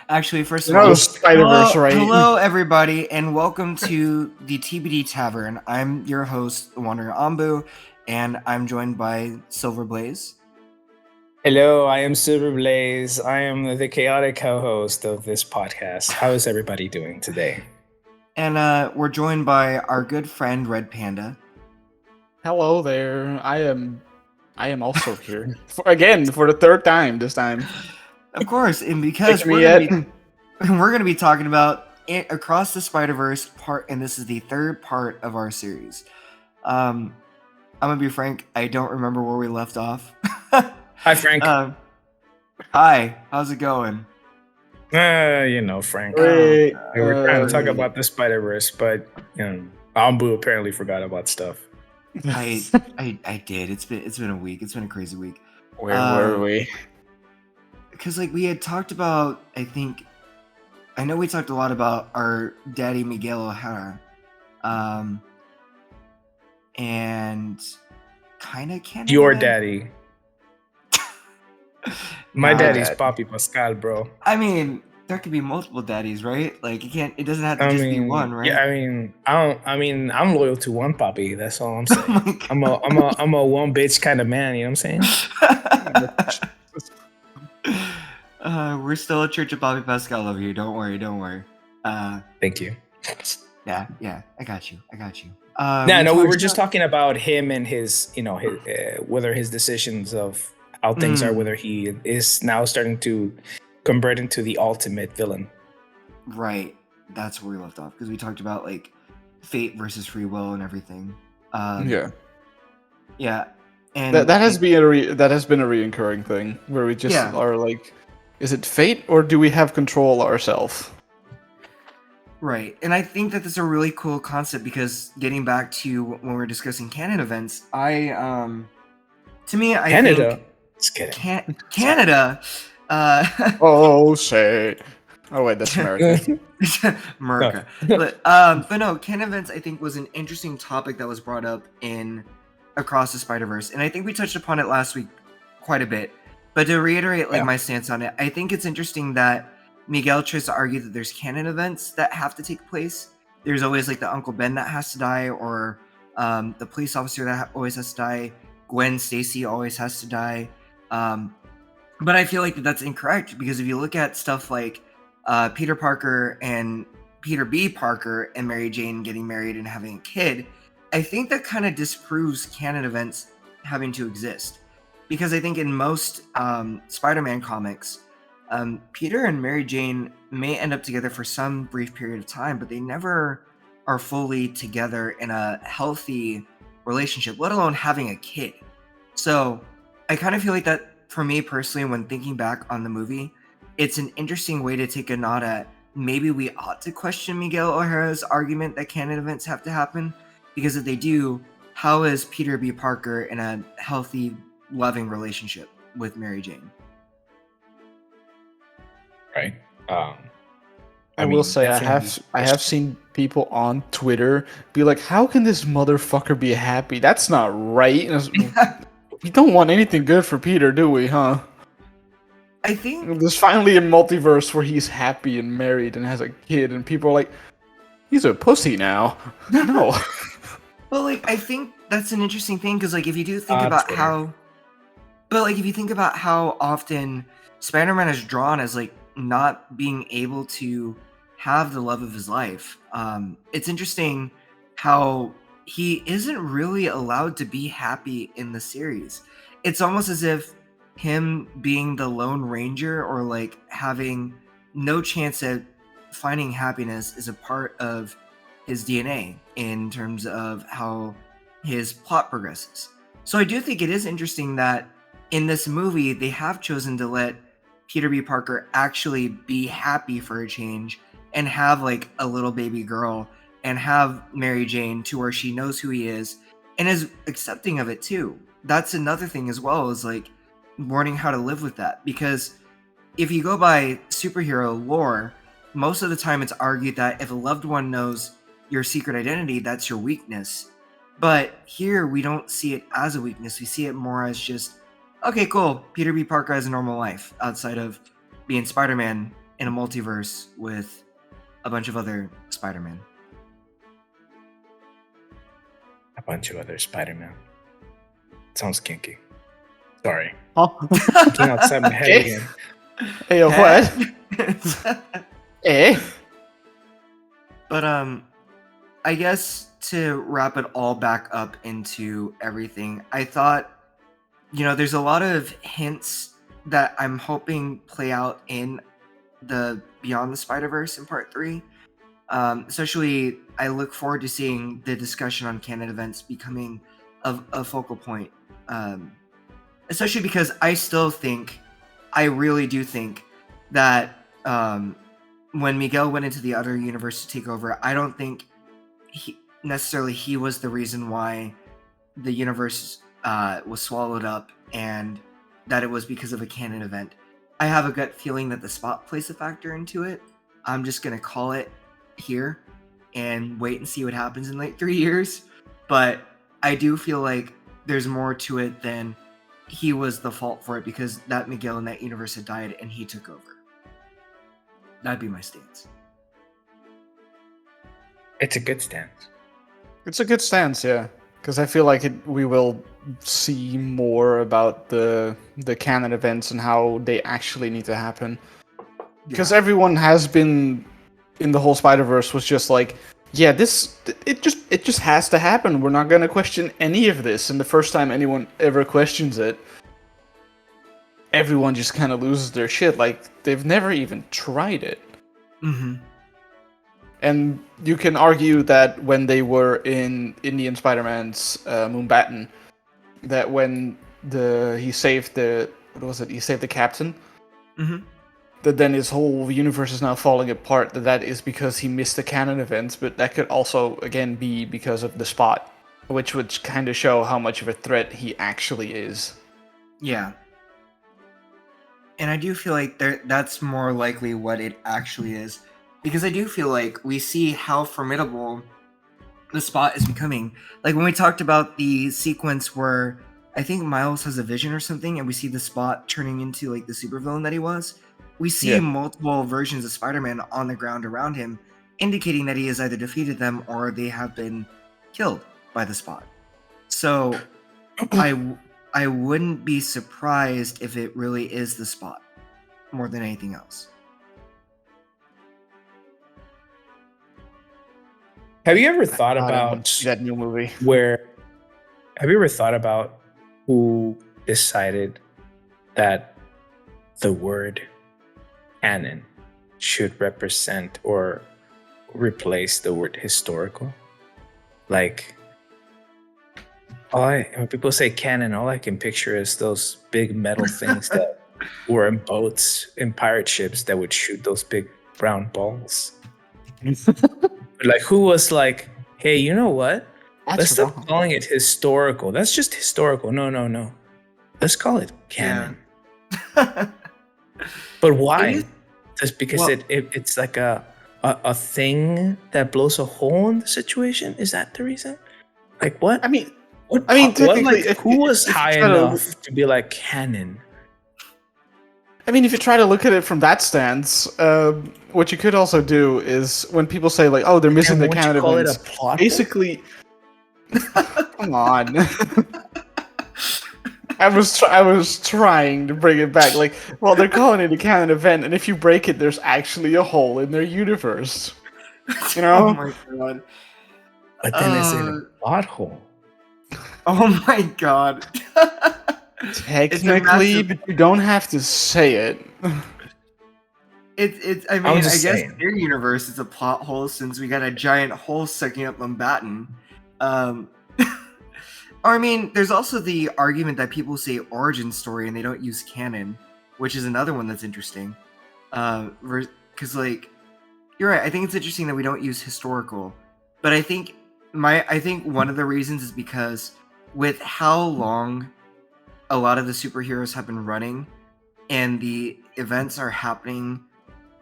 Actually, first of No, all, Spiderverse, right? hello, everybody, and welcome to the TBD Tavern. I'm your host, Wandering Ambu, and I'm joined by Silver Blaze. Hello, I am Silver Blaze. I am the chaotic co-host of this podcast. How is everybody doing today? And we're joined by our good friend, Red Panda. Hello there. I am also here for the third time this time. Of course, and because Pick me we're yet. going to be talking about Across the Spider-Verse part, and this is the third part of our series. I'm going to be frank, I don't remember where we left off. Hi, Frank. Hi, how's it going? Frank. Wait, We were trying to talk really? about the Spider-Verse, but Ambu apparently forgot about stuff. I did. It's been a week. It's been a crazy week. Where were we? Because we had talked about, I know we talked a lot about our daddy Miguel O'Hara, and kind of Canada. Your daddy. My Nah, daddy's Dad. Papi Pascal, bro. I mean, there could be multiple daddies, right? It doesn't have to just be one, right? Yeah, I'm loyal to one Papi. That's all I'm saying. Oh my God. I'm a one bitch kind of man. You know what I'm saying? We're still a Church of Bobby Pascal over here. Don't worry. Thank you. Yeah, I got you. We were just talking about him and his, whether his decisions of how things are, whether he is now starting to convert into the ultimate villain. Right, that's where we left off because we talked about fate versus free will and everything. Yeah, and that has been a recurring thing where we just are like, is it fate or do we have control ourselves? Right, and I think that this is a really cool concept because getting back to when we were discussing canon events, Canada. think Just kidding. Canada. Oh, say. Oh wait, that's American. America. But no, canon events I think was an interesting topic that was brought up in Across the Spider-Verse, and I think we touched upon it last week quite a bit. But to reiterate my stance on it, I think it's interesting that Miguel tries to argue that there's canon events that have to take place. There's always the Uncle Ben that has to die, or the police officer that always has to die. Gwen Stacy always has to die. But I feel like that's incorrect because if you look at stuff like Peter Parker and Peter B. Parker and Mary Jane getting married and having a kid, I think that kind of disproves canon events having to exist. Because I think in most Spider-Man comics, Peter and Mary Jane may end up together for some brief period of time, but they never are fully together in a healthy relationship, let alone having a kid. So I kind of feel like that, for me personally, when thinking back on the movie, it's an interesting way to take a nod at maybe we ought to question Miguel O'Hara's argument that canon events have to happen, because if they do, how is Peter B. Parker in a healthy, loving relationship with Mary Jane? Right. I will say I have seen people on Twitter be like, "How can this motherfucker be happy? That's not right." We don't want anything good for Peter, do we? Huh? I think There's finally a multiverse where he's happy and married and has a kid, and people are like, "He's a pussy now." No. Well, I think that's an interesting thing because, if you do think about Twitter. if you think about how often Spider-Man is drawn as not being able to have the love of his life, it's interesting how he isn't really allowed to be happy in the series. It's almost as if him being the Lone Ranger or having no chance at finding happiness is a part of his DNA in terms of how his plot progresses. So I do think it is interesting that in this movie they have chosen to let Peter B. Parker actually be happy for a change and have a little baby girl and have Mary Jane to where she knows who he is and is accepting of it too. That's another thing as well, is learning how to live with that, because if you go by superhero lore, most of the time it's argued that if a loved one knows your secret identity, that's your weakness. But here we don't see it as a weakness. We see it more as just, okay, cool, Peter B. Parker has a normal life outside of being Spider-Man in a multiverse with a bunch of other Spider-Man. A bunch of other Spider-Man. Sounds kinky. Sorry. Huh? Thinking outside my head again. Hey, what? Eh? But I guess to wrap it all back up into everything, I thought, there's a lot of hints that I'm hoping play out in the Beyond the Spider-Verse in Part 3. Especially, I look forward to seeing the discussion on canon events becoming a focal point. Especially because I really do think that when Miguel went into the other universe to take over, I don't think he was the reason why the universe was swallowed up, and that it was because of a canon event. I have a gut feeling that the Spot plays a factor into it. I'm just gonna call it here and wait and see what happens in like 3 years. But I do feel like there's more to it than he was the fault for it, because that Miguel in that universe had died and he took over. That'd be my stance. It's a good stance. It's a good stance, yeah. Because I feel like we will see more about the canon events and how they actually need to happen. Because everyone has been in the whole Spider-Verse was just like, yeah, it just has to happen. We're not gonna question any of this. And the first time anyone ever questions it, everyone just kind of loses their shit. Like, they've never even tried it. Mm-hmm. And you can argue that when they were in Indian Spider-Man's Moonbatten, that when he saved the captain, Mm-hmm. that then his whole universe is now falling apart. That is because he missed the canon events, but that could also again be because of the Spot, which would kind of show how much of a threat he actually is. Yeah. And I do feel like that's more likely what it actually is. Because I do feel like we see how formidable the Spot is becoming. Like when we talked about the sequence where I think Miles has a vision or something, and we see the Spot turning into like the supervillain that he was. We see multiple versions of Spider-Man on the ground around him, indicating that he has either defeated them or they have been killed by the Spot. So I wouldn't be surprised if it really is the Spot more than anything else. Have you ever thought about that new movie? Have you ever thought about who decided that the word canon should represent or replace the word historical? Like, when people say canon, all I can picture is those big metal things that were in boats, in pirate ships, that would shoot those big brown balls. Like, who was like, hey, you know what? Let's stop calling it historical. That's just historical. No. Let's call it canon. Yeah. But why? Just because it's like a thing that blows a hole in the situation? Is that the reason? Like, what? Who was high enough to be like canon? I mean, if you try to look at it from that stance, what you could also do is when people say like, "Oh, they're missing the canon events," basically, come on. I was trying to bring it back. Like, well, they're calling it a canon event, and if you break it, there's actually a hole in their universe. You know? Oh my god! But then it's in a plot hole. Oh my god! Technically, but you don't have to say it. I guess their universe is a plot hole since we got a giant hole sucking up Moonbatten. Or I mean, there's also the argument that people say origin story and they don't use canon, which is another one that's interesting. Because like, you're right. I think it's interesting that we don't use historical, but I think one of the reasons is because with how long a lot of the superheroes have been running, and the events are happening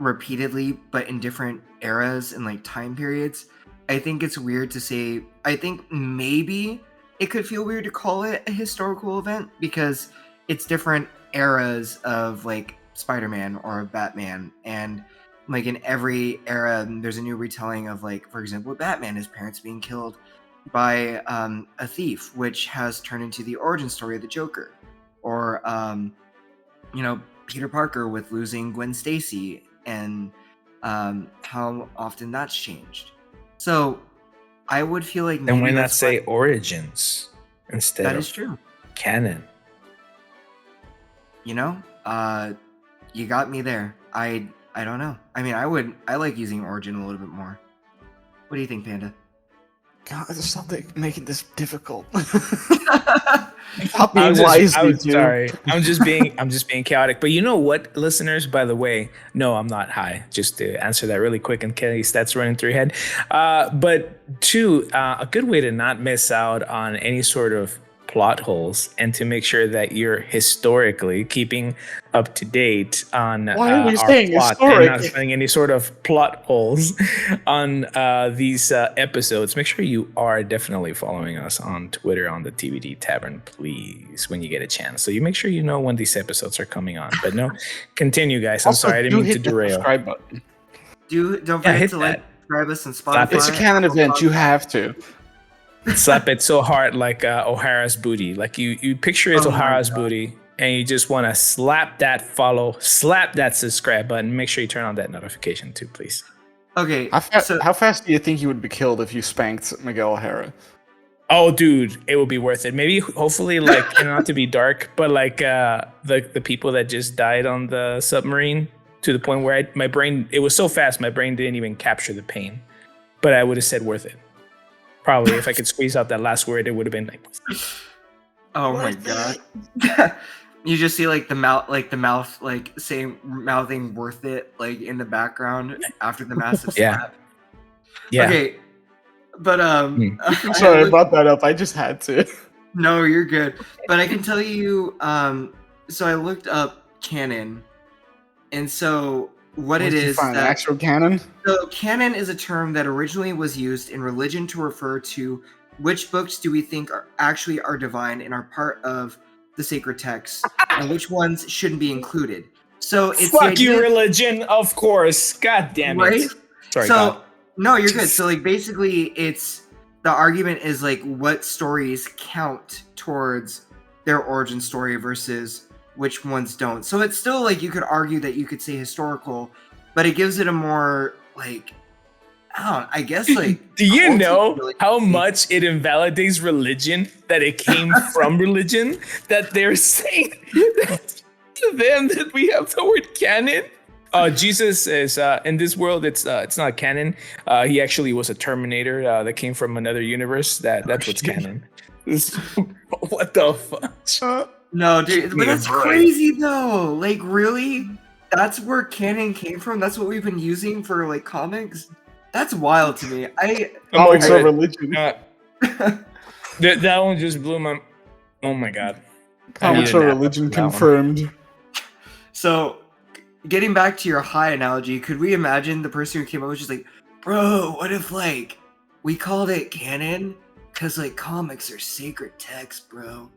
repeatedly, but in different eras and like time periods. I think it's weird to say. I think maybe it could feel weird to call it a historical event because it's different eras of like Spider-Man or Batman, and like in every era there's a new retelling of, like, for example, Batman, his parents being killed by a thief, which has turned into the origin story of the Joker, or Peter Parker with losing Gwen Stacy, and how often that's changed. So I would feel like maybe and why not say origins instead that of is true. canon? You got me there. I don't know. I mean, I like using origin a little bit more. What do you think, Panda? God, stop making this difficult. I'm sorry. I'm just being chaotic. But you know what, listeners? By the way, no, I'm not high. Just to answer that really quick in case that's running through your head. But two, a good way to not miss out on any sort of plot holes and to make sure that you're historically keeping up to date on Why are we our saying plot historic? and not finding any sort of plot holes on these episodes. Make sure you are definitely following us on Twitter on the TBD Tavern, please, when you get a chance. So you make sure you know when these episodes are coming on. But no, continue, guys. I'm sorry, I didn't mean to derail. Subscribe button. Don't forget to like subscribe us on Spotify. It's a canon event. You have to. Slap it so hard like O'Hara's booty. Like you picture it's O'Hara's booty, and you just want to slap that follow, slap that subscribe button. Make sure you turn on that notification too, please. Okay. How fast do you think you would be killed if you spanked Miguel O'Hara? Oh, dude, it would be worth it. Maybe, hopefully, like, and not to be dark, but like the people that just died on the submarine, to the point where my brain, it was so fast, my brain didn't even capture the pain. But I would have said worth it. Probably, if I could squeeze out that last word, it would have been like. Oh my god! You just see like the mouth, like saying mouthing "worth it" like in the background after the massive slap. Yeah. Okay, but I'm sorry, I brought that up. I just had to. No, you're good. But I can tell you. So I looked up canon, and so. What it is that actual canon? So canon is a term that originally was used in religion to refer to which books do we think are divine and are part of the sacred text, and which ones shouldn't be included. So it's fuck you, religion, of course. God damn it. Right? Sorry. So God. no, you're good. So like basically, it's the argument is like what stories count towards their origin story versus which ones don't. So it's still like you could argue that you could say historical, but it gives it a more like I guess like. Do you know how much it invalidates religion that it came from religion? That they're saying that to them that we have the word canon. Jesus is in this world. It's not canon. He actually was a Terminator that came from another universe. That's what's canon. What the fuck? No, dude, but that's crazy though. Like, really? That's where canon came from? That's what we've been using for like comics? That's wild to me. Comics are religion. That one just blew my. Oh my god. Comics are religion confirmed. So, getting back to your high analogy, could we imagine the person who came up was just like, bro, what if like we called it canon? Because like comics are sacred text, bro.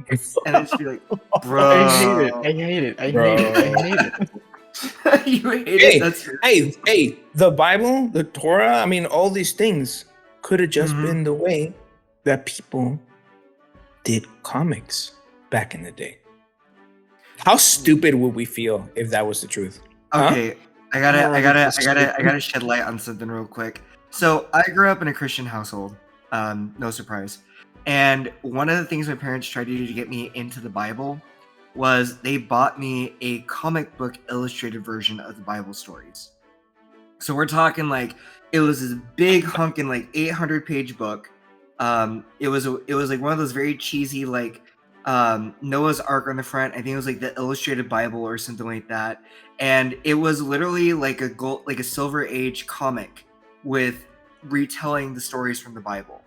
And then just be like, bro. I hate it. You hate it? That's hey, the Bible, the Torah, I mean, all these things could have just been the way that people did comics back in the day. How stupid would we feel if that was the truth? Okay, I gotta shed light on something real quick. So I grew up in a Christian household. No surprise. And one of the things my parents tried to do to get me into the Bible was they bought me a comic book illustrated version of the Bible stories. So we're talking like it was this big hunkin' like 800-page book. It was like one of those very cheesy like Noah's Ark on the front. I think it was like the Illustrated Bible or something like that. And it was literally like a Silver Age comic with retelling the stories from the Bible.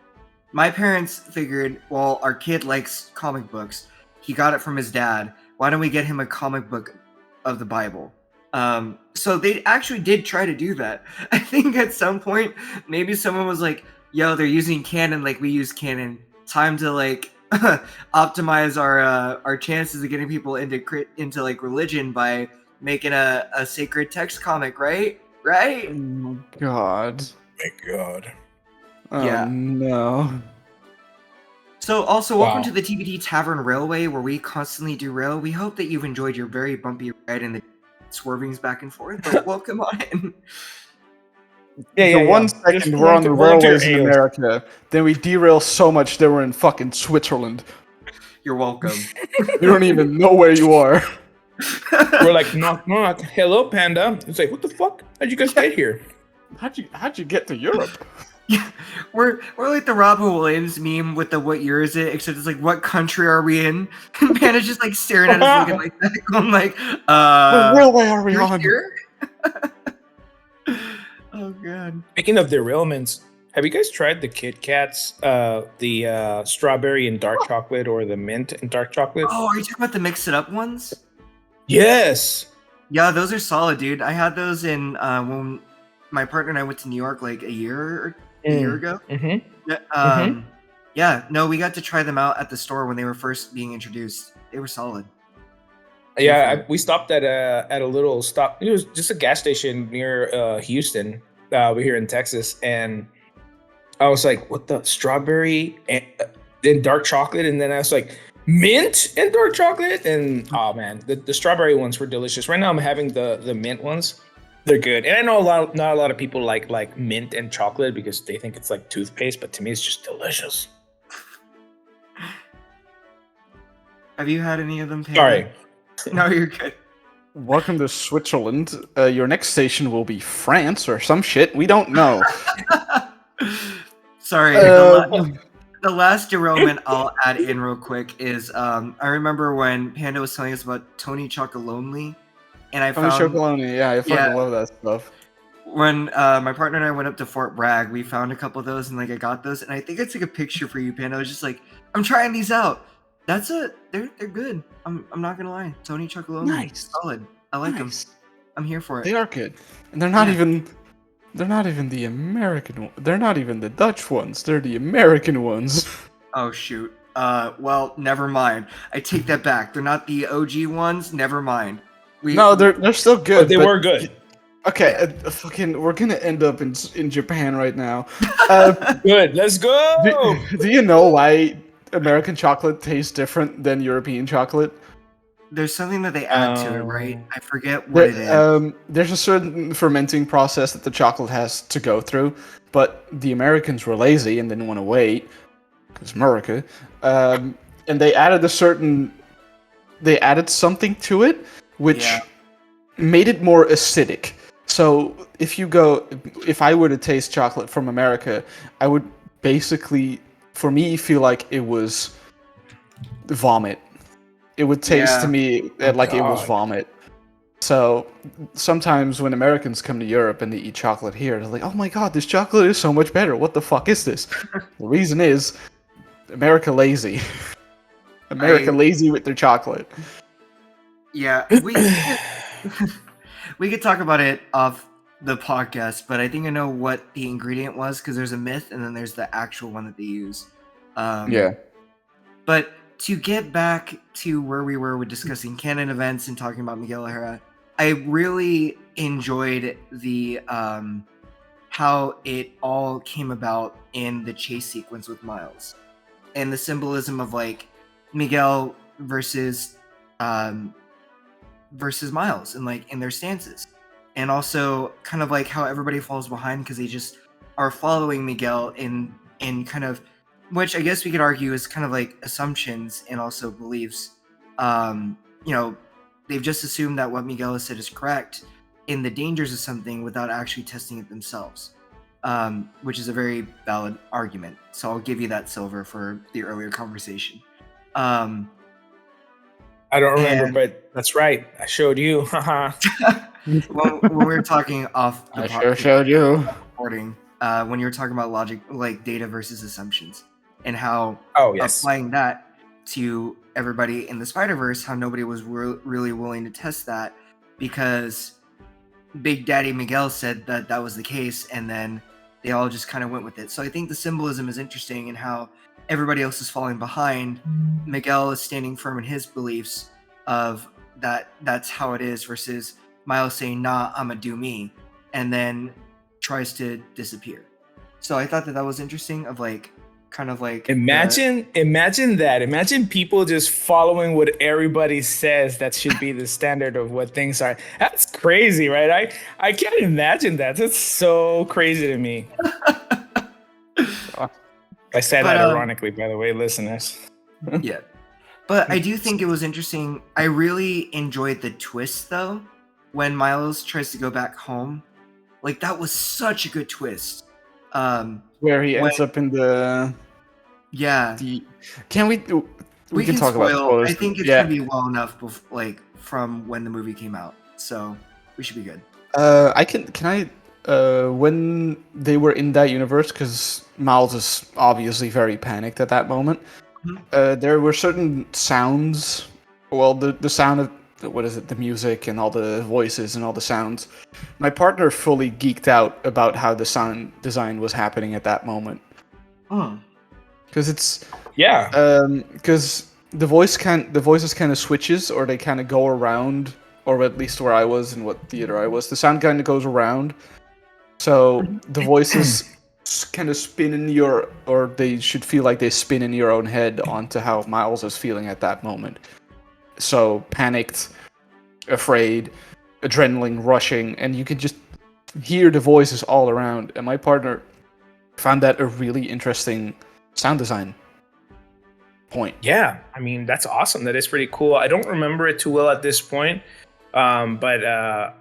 My parents figured, well, our kid likes comic books. He got it from his dad. Why don't we get him a comic book of the Bible? So they actually did try to do that. I think at some point, maybe someone was like, yo, they're using canon like we use canon. Time to like optimize our chances of getting people into like religion by making a sacred text comic, right? Oh my god. My God. Oh Yeah. no. So also, welcome Wow. to the TBD Tavern Railway, where we constantly derail. We hope that you've enjoyed your very bumpy ride and the swervings back and forth, but welcome on in. Yeah, The one Just second we're on the volunteer railways in AOs. America, then we derail so much that we're in fucking Switzerland. You're welcome. You don't even know where you are. We're like, knock, knock. Hello, Panda. It's like, what the fuck? How'd you guys get here? How'd you get to Europe? Yeah, we're like the Robin Williams meme with the "what year is it?" Except it's like, "What country are we in?" And Panda's just like staring at us, looking like that, going like, What railway are we "You're on? here?" Oh god. Speaking of derailments, have you guys tried the Kit Kats, the strawberry and dark chocolate, or the mint and dark chocolate? Oh, are you talking about the mix it up ones? Yes. Yeah, those are solid, dude. I had those in when my partner and I went to New York like a year ago. Mm-hmm. Yeah, no, we got to try them out at the store when they were first being introduced. They were solid. Yeah, we stopped at a little stop. It was just a gas station near Houston. We're here in Texas, and I was like, "What the strawberry and dark chocolate?" And then I was like, "Mint and dark chocolate." And oh man, the strawberry ones were delicious. Right now, I'm having the mint ones. They're good, and I know not a lot of people like mint and chocolate because they think it's like toothpaste, but to me, it's just delicious. Have you had any of them, Panda? Sorry. No, you're good. Welcome to Switzerland. Your next station will be France or some shit. We don't know. Sorry, Uh, the last derailment I'll add in real quick is I remember when Panda was telling us about Tony Chocolonely, and I Tony found Chocolonely, yeah, I fucking love that stuff. when my partner and I went up to Fort Bragg, we found a couple of those, and like I got those, and I think I took a picture for you, Panda. I was just like, I'm trying these out. They're good. I'm not gonna lie. Tony Chocolonely, Nice. solid. I like them. Nice. I'm here for it. They are good, and they're not Yeah. even. They're not even the American. They're not even the Dutch ones. They're the American ones. Oh shoot. Well, never mind. I take that back. They're not the OG ones. Never mind. No, they're still good. But they were good. Okay, fucking, we're gonna end up in Japan right now. Good. Let's go. Do you know why American chocolate tastes different than European chocolate? There's something that they add to it, right? I forget what it is. There's a certain fermenting process that the chocolate has to go through, but the Americans were lazy and didn't want to wait, because America, and they added something to it, which made it more acidic. So if I were to taste chocolate from America, I would basically, for me, feel like it was vomit. It would taste to me like it was vomit. So sometimes when Americans come to Europe and they eat chocolate here, they're like, "Oh my god, this chocolate is so much better. What the fuck is this?" The reason is America lazy. America lazy with their chocolate. Yeah, we could talk about it off the podcast, but I think I know what the ingredient was because there's a myth and then there's the actual one that they use. But to get back to where we were with discussing canon events and talking about Miguel O'Hara, I really enjoyed the how it all came about in the chase sequence with Miles and the symbolism of like Miguel versus Miles and like in their stances, and also kind of like how everybody falls behind because they just are following Miguel in kind of, which I guess we could argue is kind of like assumptions and also beliefs. They've just assumed that what Miguel has said is correct in the dangers of something without actually testing it themselves, which is a very valid argument. So I'll give you that, Silver, for the earlier conversation. I don't remember, but that's right. I showed you. Haha. when we were talking off the I sure showed you. recording, when you were talking about logic, like data versus assumptions, and how applying that to everybody in the Spiderverse, how nobody was really willing to test that because Big Daddy Miguel said that was the case, and then they all just kind of went with it. So I think the symbolism is interesting, and how everybody else is falling behind, Miguel is standing firm in his beliefs of that's how it is, versus Miles saying, nah, I'ma do me, and then tries to disappear. So I thought that was interesting, of like, kind of like imagine that. Imagine people just following what everybody says that should be the standard of what things are. That's crazy, right? I can't imagine that. That's so crazy to me. I said that ironically, by the way, listeners. Yeah. But I do think it was interesting. I really enjoyed the twist, though, when Miles tries to go back home. Like, that was such a good twist. Where he ends up in the... Yeah. Can we can talk spoil, about spoilers. I think it's gonna be well enough from when the movie came out, so we should be good. When they were in that universe, because Miles is obviously very panicked at that moment, there were certain sounds. Well, the sound of the music and all the voices and all the sounds. My partner fully geeked out about how the sound design was happening at that moment. Because it's because the voices kind of switches, or they kind of go around, or at least where I was and what theater I was, the sound kind of goes around. So the voices kind of spin in or they should feel like they spin in your own head onto how Miles is feeling at that moment. So panicked, afraid, adrenaline rushing, and you could just hear the voices all around. And my partner found that a really interesting sound design point. Yeah, I mean, that's awesome. That is pretty cool. I don't remember it too well at this point, but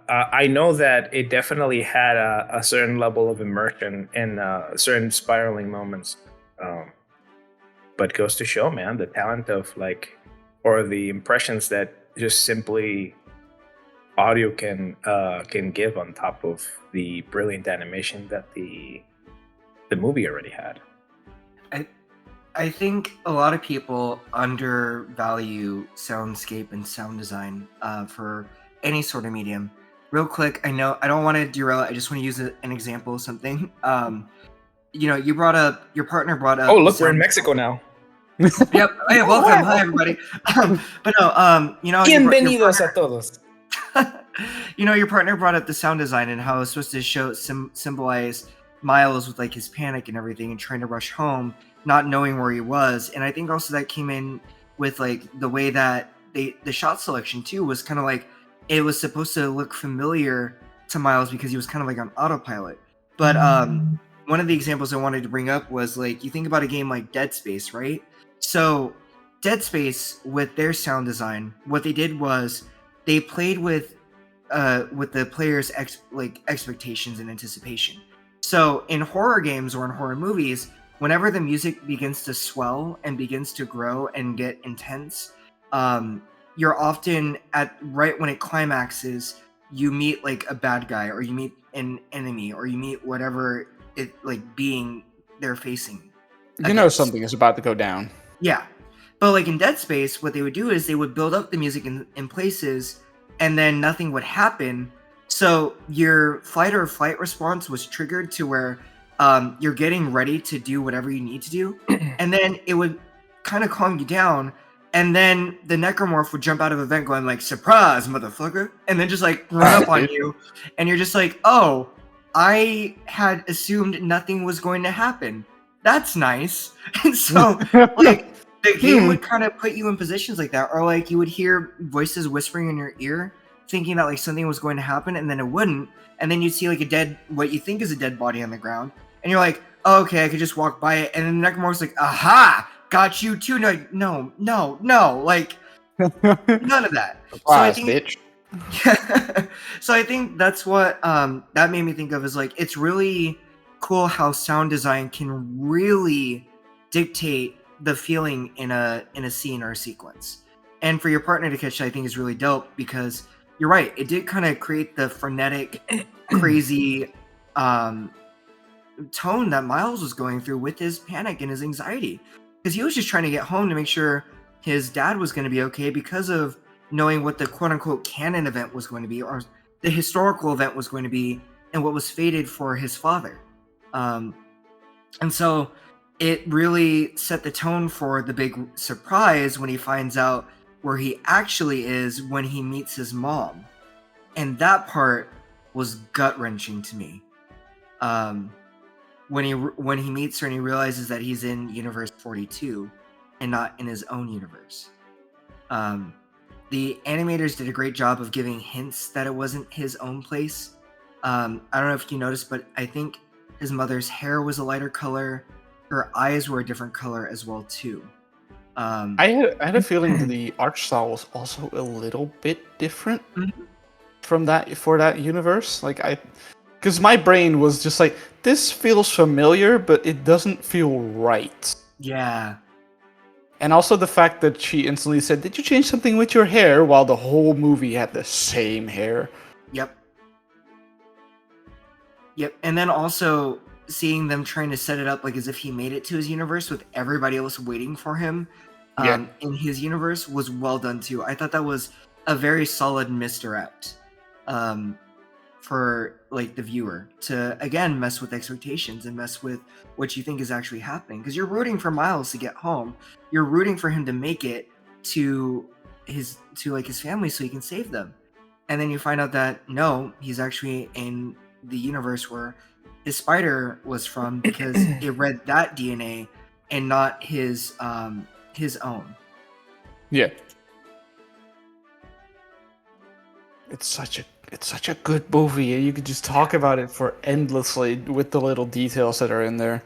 I know that it definitely had a certain level of immersion in certain spiraling moments. But goes to show, man, the talent of or the impressions that just simply audio can give on top of the brilliant animation that the movie already had. I think a lot of people undervalue soundscape and sound design for any sort of medium. Real quick, I know I don't want to derail it. I just want to use an example of something. Your partner brought up. Oh, look, we're in Mexico now. Yep. Hey, welcome. Hi, everybody. But no, Bienvenidos a todos. Your partner brought up the sound design and how it's supposed to symbolize Miles with his panic and everything and trying to rush home, not knowing where he was. And I think also that came in with the way that the shot selection too was kind of it was supposed to look familiar to Miles because he was kind of on autopilot. But one of the examples I wanted to bring up was you think about a game like Dead Space, right? So Dead Space, with their sound design, what they did was they played with the player's expectations and anticipation. So in horror games or in horror movies, whenever the music begins to swell and begins to grow and get intense, you're often right when it climaxes, you meet a bad guy, or you meet an enemy, or you meet whatever it being they're facing. Something is about to go down. Yeah. But in Dead Space, what they would do is they would build up the music in places, and then nothing would happen. So your fight or flight response was triggered to where you're getting ready to do whatever you need to do, and then it would kind of calm you down, and then the necromorph would jump out of a vent going surprise, motherfucker, and then just run up on you, and you're just oh, I had assumed nothing was going to happen. That's nice. And so the game would kind of put you in positions like that, or you would hear voices whispering in your ear, thinking that something was going to happen, and then it wouldn't, and then you'd see what you think is a dead body on the ground, and you're oh, okay, I could just walk by it, and then the necromorph's aha, got you too. No, none of that. Surprise, bitch. So I think that's what that made me think of, is it's really cool how sound design can really dictate the feeling in a scene or a sequence. And for your partner to catch that, I think is really dope, because you're right, it did kind of create the frenetic, crazy tone that Miles was going through with his panic and his anxiety, because he was just trying to get home to make sure his dad was going to be okay, because of knowing what the quote-unquote canon event was going to be, or the historical event was going to be, and what was fated for his father. And so it really set the tone for the big surprise when he finds out where he actually is when he meets his mom. And that part was gut-wrenching to me. When he meets her and he realizes that he's in Universe 42 and not in his own universe. The animators did a great job of giving hints that it wasn't his own place. I don't know if you noticed, but I think his mother's hair was a lighter color. Her eyes were a different color as well too. I had a feeling that the art style was also a little bit different from that for that universe. Because my brain was just like, this feels familiar, but it doesn't feel right. Yeah. And also the fact that she instantly said, "Did you change something with your hair?" while the whole movie had the same hair. Yep. And then also seeing them trying to set it up like as if he made it to his universe with everybody else waiting for him in his universe was well done too. I thought that was a very solid misdirect for like the viewer to again mess with expectations and mess with what you think is actually happening, because you're rooting for Miles to get home. You're rooting for him to make it to his family so he can save them. And then you find out that no, he's actually in the universe where his spider was from, because it read that DNA and not his own. Yeah. It's such a good movie, and you could just talk about it for endlessly with the little details that are in there.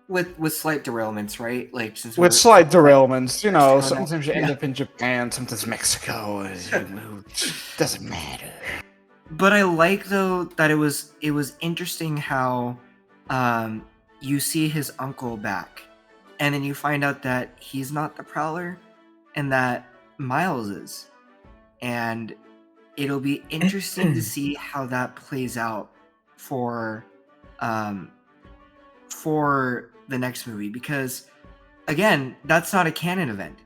With slight derailments, right? Like with slight derailments, you know, sometimes you end up in Japan, sometimes Mexico. Doesn't matter. But I like though that it was interesting how you see his uncle back, and then you find out that he's not the Prowler, and that Miles is, and it'll be interesting to see how that plays out for the next movie, because again, that's not a canon event.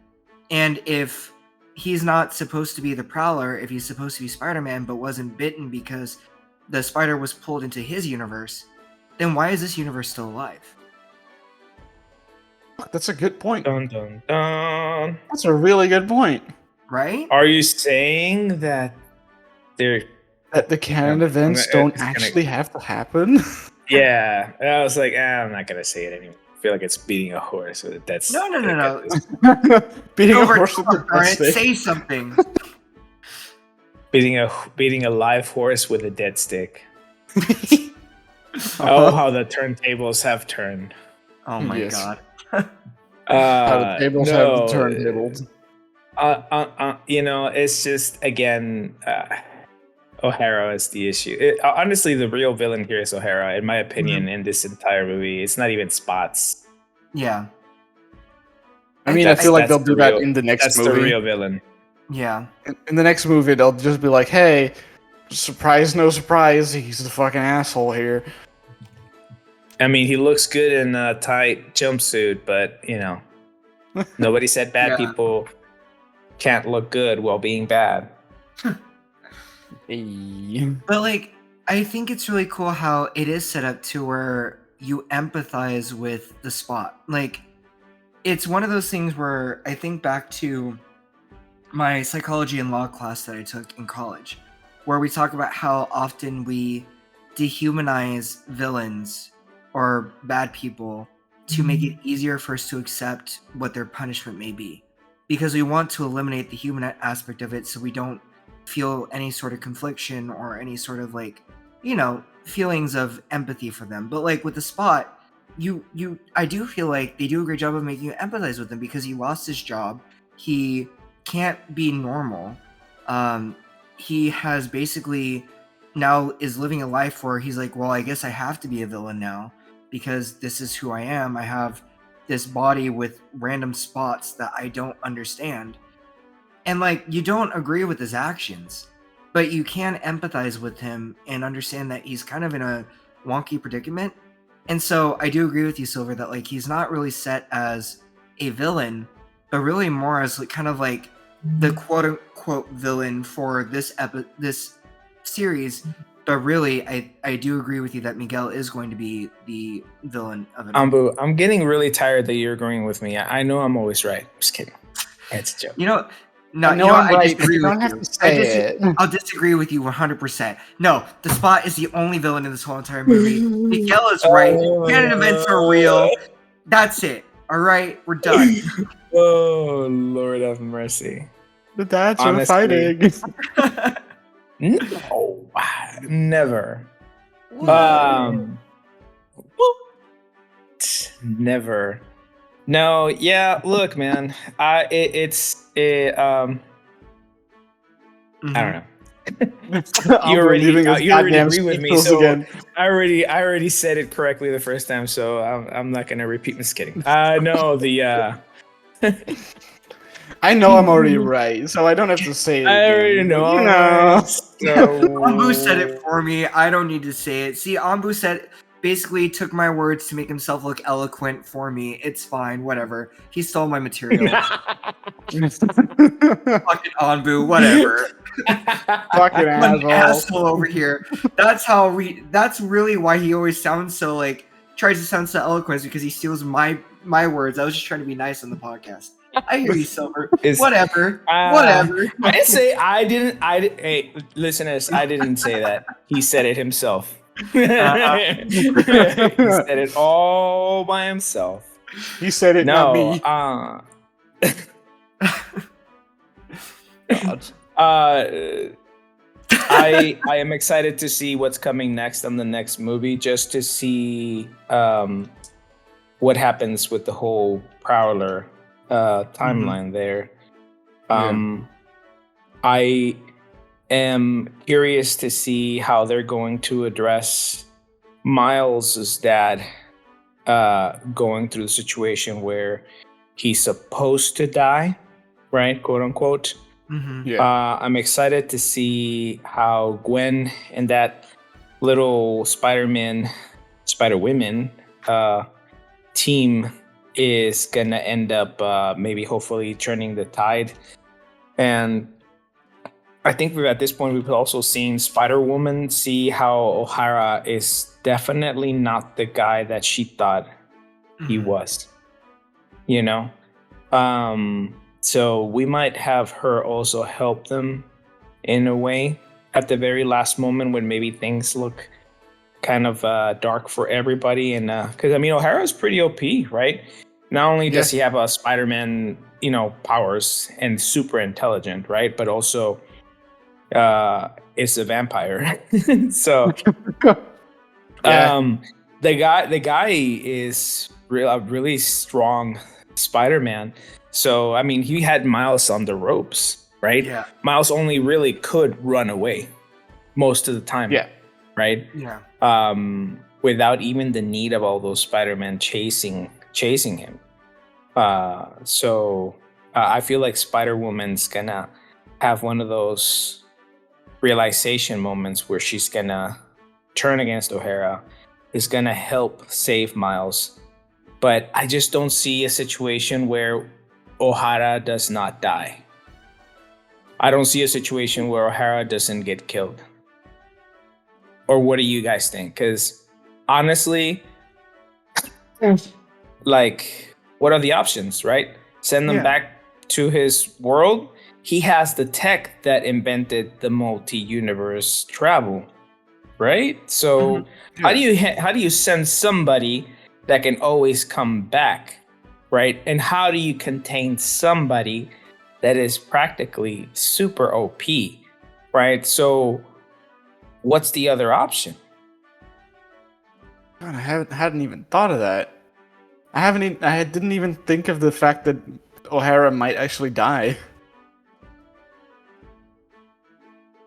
And if he's not supposed to be the Prowler, if he's supposed to be Spider-Man but wasn't bitten because the spider was pulled into his universe, then why is this universe still alive? That's a good point. Dun, dun, dun. That's a really good point. Right? Are you saying that that the canon events don't actually have to happen? Yeah, I was like, I'm not gonna say it anymore. I feel like it's beating a horse with a dead stick. No. Beating a horse with a dead stick. Say something. Beating a live horse with a dead stick. Oh, how the turntables have turned. Oh my god. How the tables have turntables. It's just, again, O'Hara is the issue. Honestly, the real villain here is O'Hara, in my opinion, in this entire movie. It's not even Spots. Yeah. I mean, I feel like they'll do that in the next movie. That's the real villain. Yeah. In the next movie, they'll just be like, hey, surprise, no surprise, he's the fucking asshole here. I mean, he looks good in a tight jumpsuit, but, nobody said bad people can't look good while being bad. But I think it's really cool how it is set up to where you empathize with the Spot. It's one of those things where I think back to my psychology and law class that I took in college, where we talk about how often we dehumanize villains or bad people to make it easier for us to accept what their punishment may be, because we want to eliminate the human aspect of it so we don't feel any sort of confliction or any sort of feelings of empathy for them. But with the Spot, I do feel like they do a great job of making you empathize with him, because he lost his job. He can't be normal. He has basically now is living a life where he's like, well, I guess I have to be a villain now because this is who I am. I have this body with random spots that I don't understand. And you don't agree with his actions, but you can empathize with him and understand that he's kind of in a wonky predicament. And so I do agree with you, Silver, that he's not really set as a villain, but really more as the quote unquote villain for this series, But really, I do agree with you that Miguel is going to be the villain of it. Ambu, I'm getting really tired that you're agreeing with me. I know I'm always right. Just kidding. It's a joke. No, I know I'm right. disagree You don't with have you. to say it. I'll disagree with you 100%. No, the Spot is the only villain in this whole entire movie. Miguel is right. Canon events are real. That's it. All right, we're done. Oh, Lord have mercy. The dads Honestly. are fighting. No, never. Never. No, yeah. Look, man. I don't know. You already agree with me, so again. I already said it correctly the first time, so I'm not gonna repeat. Just kidding. No, the I know I'm already right, so I don't have to say it. I already know. You know. Ambu said it for me. I don't need to say it. See, Ambu said basically took my words to make himself look eloquent for me. It's fine, whatever. He stole my material. Fucking Ambu, whatever. Fucking An asshole over here. That's really why he always sounds so like tries to sound so eloquent, because he steals my words. I was just trying to be nice on the podcast. I hear you, Silver. Whatever. Whatever. I didn't say I didn't. Hey, listeners, I didn't say that. He said it himself. He said it all by himself. He said it, not me. I am excited to see what's coming next on the next movie, just to see what happens with the whole Prowler timeline there. I am curious to see how they're going to address Miles's dad going through the situation where he's supposed to die, right? Quote unquote. I'm excited to see how Gwen and that little Spider-Women team is gonna end up maybe hopefully turning the tide. And I think at this point we've also seen Spider-Woman see how O'Hara is definitely not the guy that she thought he was, you know? So we might have her also help them in a way at the very last moment when maybe things look kind of dark for everybody. And because I mean, O'Hara's pretty OP, right? Not only does he have a Spider-Man, powers and super intelligent, right? But also is a vampire. So the guy is a really strong Spider-Man. So I mean, he had Miles on the ropes, right? Yeah. Miles only really could run away most of the time. Yeah. Right? Yeah. Without even the need of all those Spider-Man chasing him. So I feel like Spider-Woman's gonna have one of those realization moments where she's gonna turn against O'Hara, is gonna help save Miles. But I just don't see a situation where O'Hara does not die. I don't see a situation where O'Hara doesn't get killed. Or what do you guys think? Because honestly, like, what are the options, right? Send them back to his world. He has the tech that invented the multi-universe travel, right? So how do you send somebody that can always come back, right? And how do you contain somebody that is practically super OP, right? So what's the other option? God, I hadn't even thought of that. I didn't even think of the fact that O'Hara might actually die.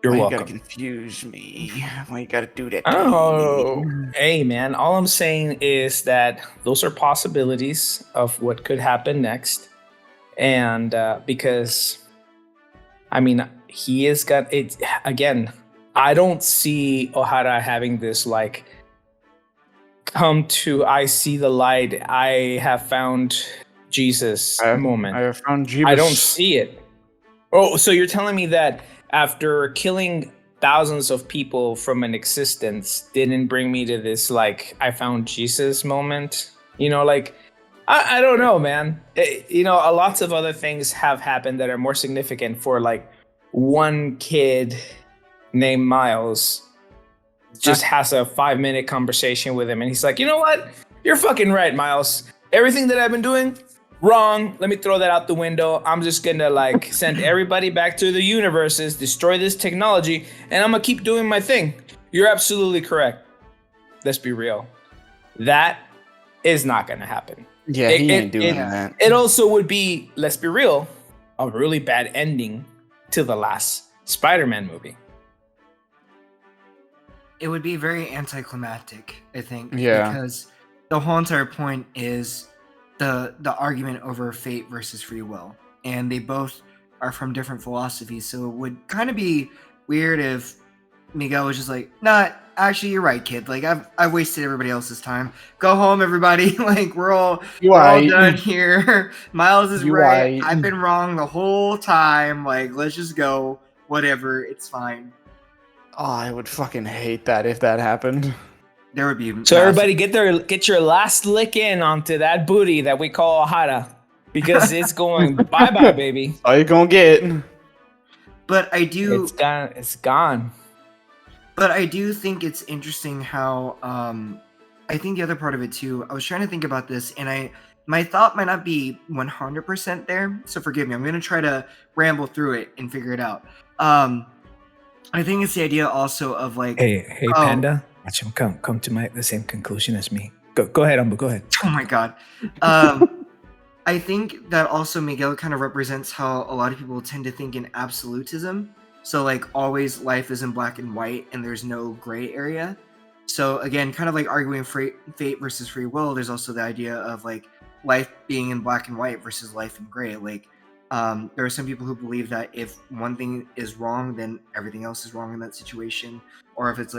You're welcome. You gotta confuse me. Why you gotta do that? Oh, hey man. All I'm saying is that those are possibilities of what could happen next, and because, I mean, he has got it again. I don't see O'Hara having this like, come to I see the light, I have found Jesus moment. I have found Jesus. I don't see it. Oh, so you're telling me that after killing thousands of people from an existence didn't bring me to this like I found Jesus moment. You know, like I don't know, man. You know, lots of other things have happened that are more significant for like one kid named Miles just has a 5-minute conversation with him and he's like, you know what? You're fucking right, Miles. Everything that I've been doing, wrong. Let me throw that out the window. I'm just gonna like send everybody back to the universes, destroy this technology, and I'm gonna keep doing my thing. You're absolutely correct. Let's be real. That is not gonna happen. Yeah, he ain't doing that. It also would be, let's be real, a really bad ending to the last Spider-Man movie. It would be very anticlimactic, I think. Yeah. Because the whole entire point is the argument over fate versus free will. And they both are from different philosophies. So it would kind of be weird if Miguel was just like, nah, actually you're right, kid. Like I've wasted everybody else's time. Go home, everybody. Like we're all done here. Miles is right. I've been wrong the whole time. Like let's just go. Whatever, it's fine. Oh, I would fucking hate that if that happened. There would be so everybody get your last lick in onto that booty that we call Ohara, because it's going bye baby. All you're gonna get. But I do. It's gone. But I do think it's interesting how I think the other part of it too. I was trying to think about this, and my thought might not be 100% there. So forgive me. I'm gonna try to ramble through it and figure it out. I think it's the idea also of like, hey, Panda, watch him come to the same conclusion as me. Go ahead, Umbu, go ahead. Oh my god. I think that also Miguel kind of represents how a lot of people tend to think in absolutism. So like always life is in black and white and there's no gray area. So again, kind of like arguing fate versus free will, there's also the idea of like life being in black and white versus life in gray. Like there are some people who believe that if one thing is wrong, then everything else is wrong in that situation. Or if it's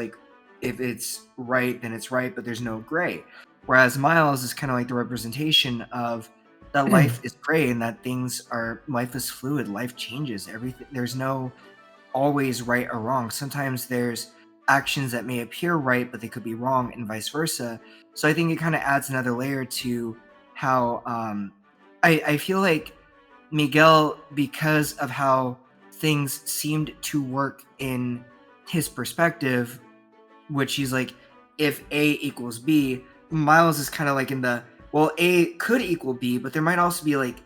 right, then it's right, but there's no gray. Whereas Miles is kind of like the representation of that life is gray and that life is fluid, life changes, everything. There's no always right or wrong. Sometimes there's actions that may appear right, but they could be wrong and vice versa. So I think it kind of adds another layer to how I feel like Miguel, because of how things seemed to work in his perspective, which he's like, if A equals B, Miles is kind of like in the, well, A could equal B, but there might also be like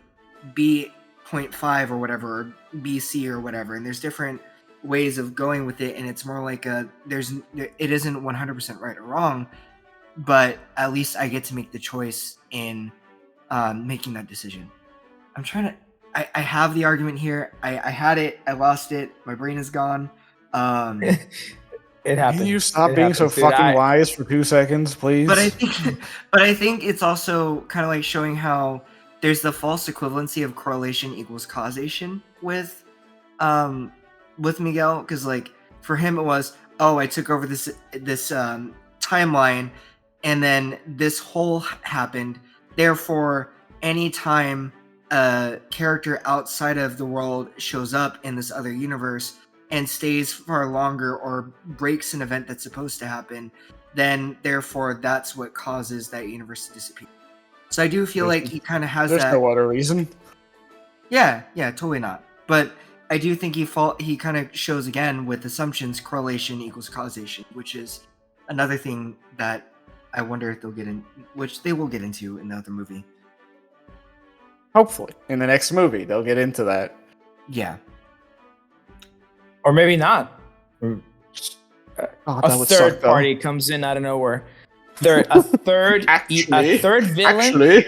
B.5 or whatever, or BC or whatever, and there's different ways of going with it, and it's more like it isn't 100% right or wrong, but at least I get to make the choice in making that decision. I'm trying to, I have the argument here. I had it, I lost it, my brain is gone. It happened. Can you stop being so fucking wise for 2 seconds, please? But I think it's also kind of like showing how there's the false equivalency of correlation equals causation with Miguel, because like for him it was, oh, I took over this timeline, and then this hole happened. Therefore, anytime a character outside of the world shows up in this other universe and stays far longer or breaks an event that's supposed to happen, then therefore that's what causes that universe to disappear. So I do feel like he kind of has there's that. There's no other reason. Yeah, totally not. But I do think he kind of shows again with assumptions, correlation equals causation, which is another thing that I wonder if they'll get in, which they will get into in the other movie. Hopefully, in the next movie, they'll get into that. Yeah. Or maybe not. A third party comes in out of nowhere. A third villain. Actually,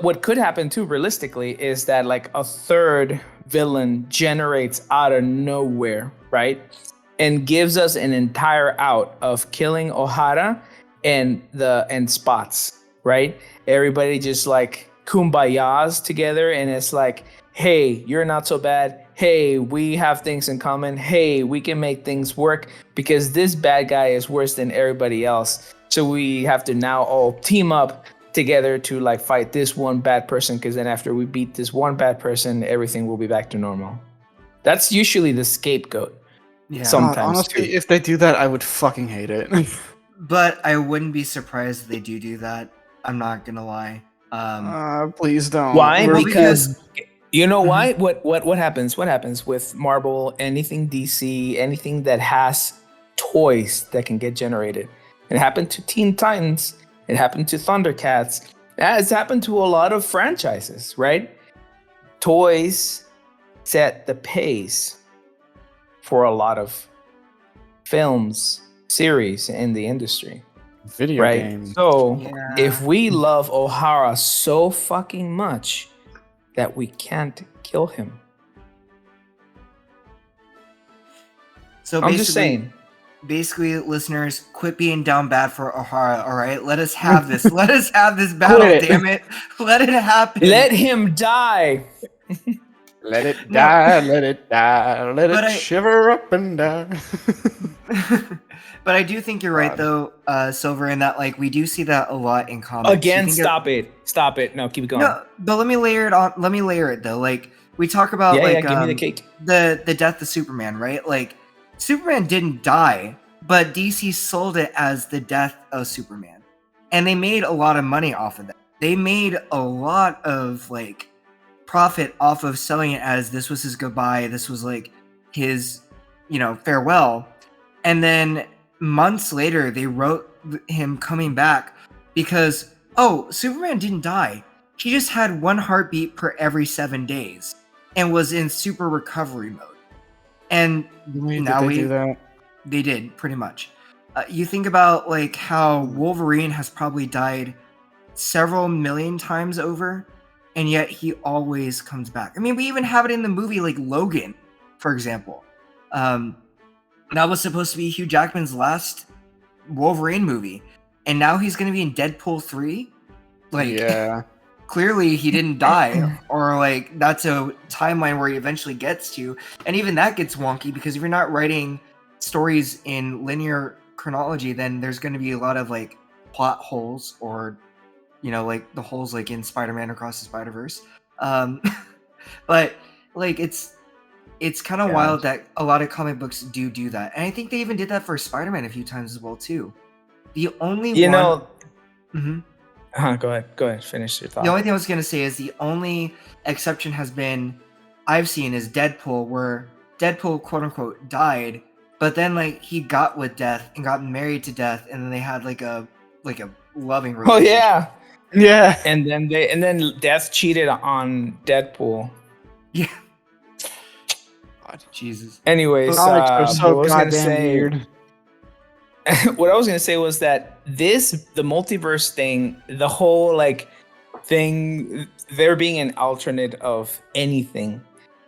what could happen too, realistically, is that like a third villain generates out of nowhere, right, and gives us an entire out of killing Ohara and Spots, right? Everybody just like kumbayas together, and it's like, hey, you're not so bad. Hey, we have things in common. Hey, we can make things work because this bad guy is worse than everybody else. So we have to now all team up together to like fight this one bad person, because then after we beat this one bad person, everything will be back to normal. That's usually the scapegoat. Yeah. Sometimes honestly, too. if they do that, I would fucking hate it. But I wouldn't be surprised if they do that. I'm not gonna lie. Please don't. Why? Well, Because you know Mhm. why? What happens? What happens with Marvel? Anything DC, anything that has toys that can get generated. It happened to Teen Titans. It happened to Thundercats. It's happened to a lot of franchises, right? Toys set the pace for a lot of films, series in the industry. Video Right. game. So Yeah. if we love O'Hara so fucking much that we can't kill him. So I'm just saying. Basically, listeners, quit being down bad for O'Hara, all right? Let us have this. Let us have this battle, Quit. damn it. Let it happen. Let him die. Let it No. die, let it die, let But it shiver up and down. But I do think you're right, though, Silver, in that like we do see that a lot in comics. Again, You think stop it. No, keep it going. No, but let me layer it on. Let me layer it though. Like we talk about, yeah, give me the cake. the death of Superman, right? Like Superman didn't die, but DC sold it as the death of Superman, and they made a lot of money off of that. They made a lot of like profit off of selling it as this was his goodbye. This was like his, farewell. And then months later, they wrote him coming back because, Superman didn't die. He just had one heartbeat per every 7 days and was in super recovery mode. And now Did they do that? They did, pretty much. You think about like how Wolverine has probably died several million times over, and yet he always comes back. I mean, we even have it in the movie like Logan, for example. That was supposed to be Hugh Jackman's last Wolverine movie, and now he's going to be in Deadpool 3. Like, Yeah. clearly he didn't die, or like that's a timeline where he eventually gets to, and even that gets wonky because if you're not writing stories in linear chronology, then there's going to be a lot of like plot holes, or like the holes like in Spider-Man Across the Spiderverse. But like it's kind of wild that a lot of comic books do that, and I think they even did that for Spider-Man a few times as well too. The only Go ahead, finish your thought. The only thing I was gonna say is the only exception has been I've seen is Deadpool, where Deadpool quote unquote died, but then like he got with Death and got married to Death, and then they had like a loving relationship. Oh yeah. Yeah. And then Death cheated on Deadpool. Yeah. God, Jesus. Anyways, Comics are so what I was gonna say, weird. what I was gonna say was that the multiverse thing, the whole like thing, there being an alternate of anything,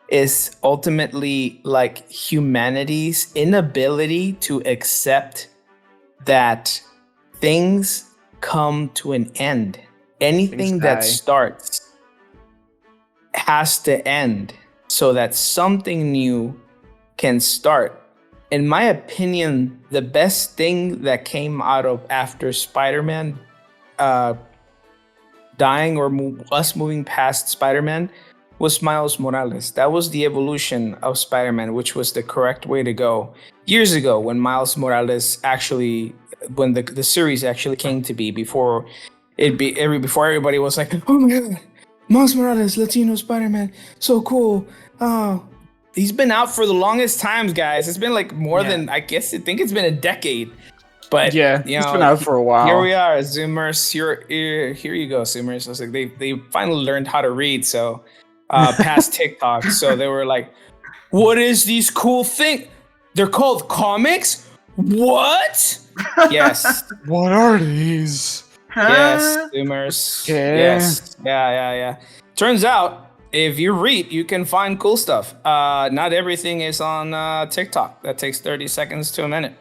is ultimately like humanity's inability to accept that things come to an end. Anything that starts has to end so that something new can start. In my opinion, the best thing that came out of after Spider-Man dying, or us moving past Spider-Man, was Miles Morales. That was the evolution of Spider-Man, which was the correct way to go. Years ago, when Miles Morales when the series actually came to be, before everybody was like, oh my god, Miles Morales, Latino Spider-Man, so cool. He's been out for the longest times, guys. It's been like more than, I think it's been a decade. But yeah, it's been out for a while. Here we are, Zoomers. Here you go, Zoomers. I was like, they finally learned how to read. So past TikTok. So they were like, what is these cool things? They're called comics? What? Yes. What are these? Yes, Zoomers. Okay. Yes. Yeah. Turns out, if you read, you can find cool stuff. Not everything is on TikTok. That takes 30 seconds to a minute.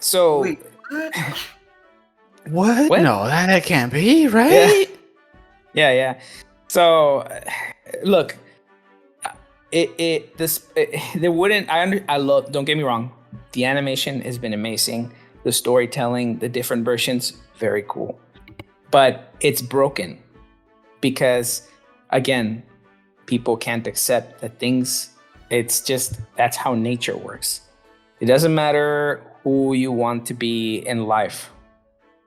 So Wait, what? No, that can't be right. Yeah. So look, there wouldn't. I love. Don't get me wrong. The animation has been amazing. The storytelling, the different versions, very cool. But it's broken because, again, people can't accept that things It's just, that's how nature works. It doesn't matter who you want to be in life.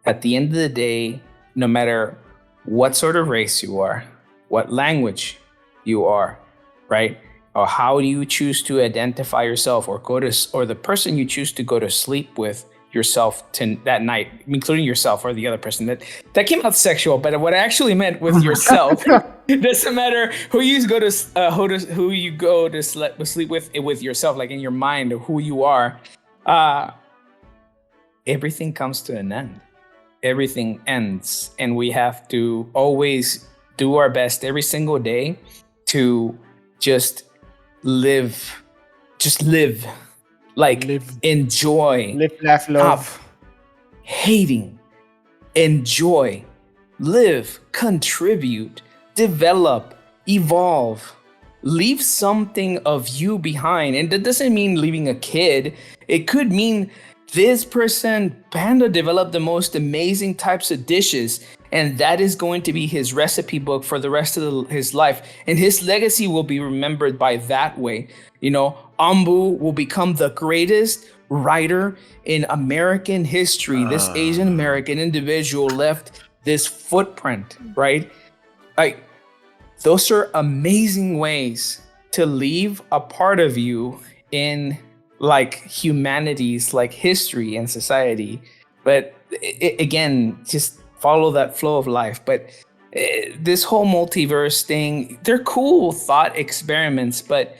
At the end of the day, no matter what sort of race you are, what language you are, right? Or how do you choose to identify yourself, or the person you choose to go to sleep with yourself that night, including yourself or the other person. That came out sexual, but what I actually meant with yourself. It doesn't matter who you go to sleep with yourself, like in your mind, who you are. Everything comes to an end. Everything ends, and we have to always do our best every single day to just live. Enjoy. Live, laugh, love. Stop hating. Enjoy. Live. Contribute. Develop. Evolve. Leave something of you behind. And that doesn't mean leaving a kid. It could mean this person, Panda, developed the most amazing types of dishes, and that is going to be his recipe book for the rest of his life. And his legacy will be remembered by that way. Ambu will become the greatest writer in American history. This Asian American individual left this footprint, right? Those are amazing ways to leave a part of you in humanities, like history and society. But again, just follow that flow of life. But this whole multiverse thing, they're cool thought experiments, but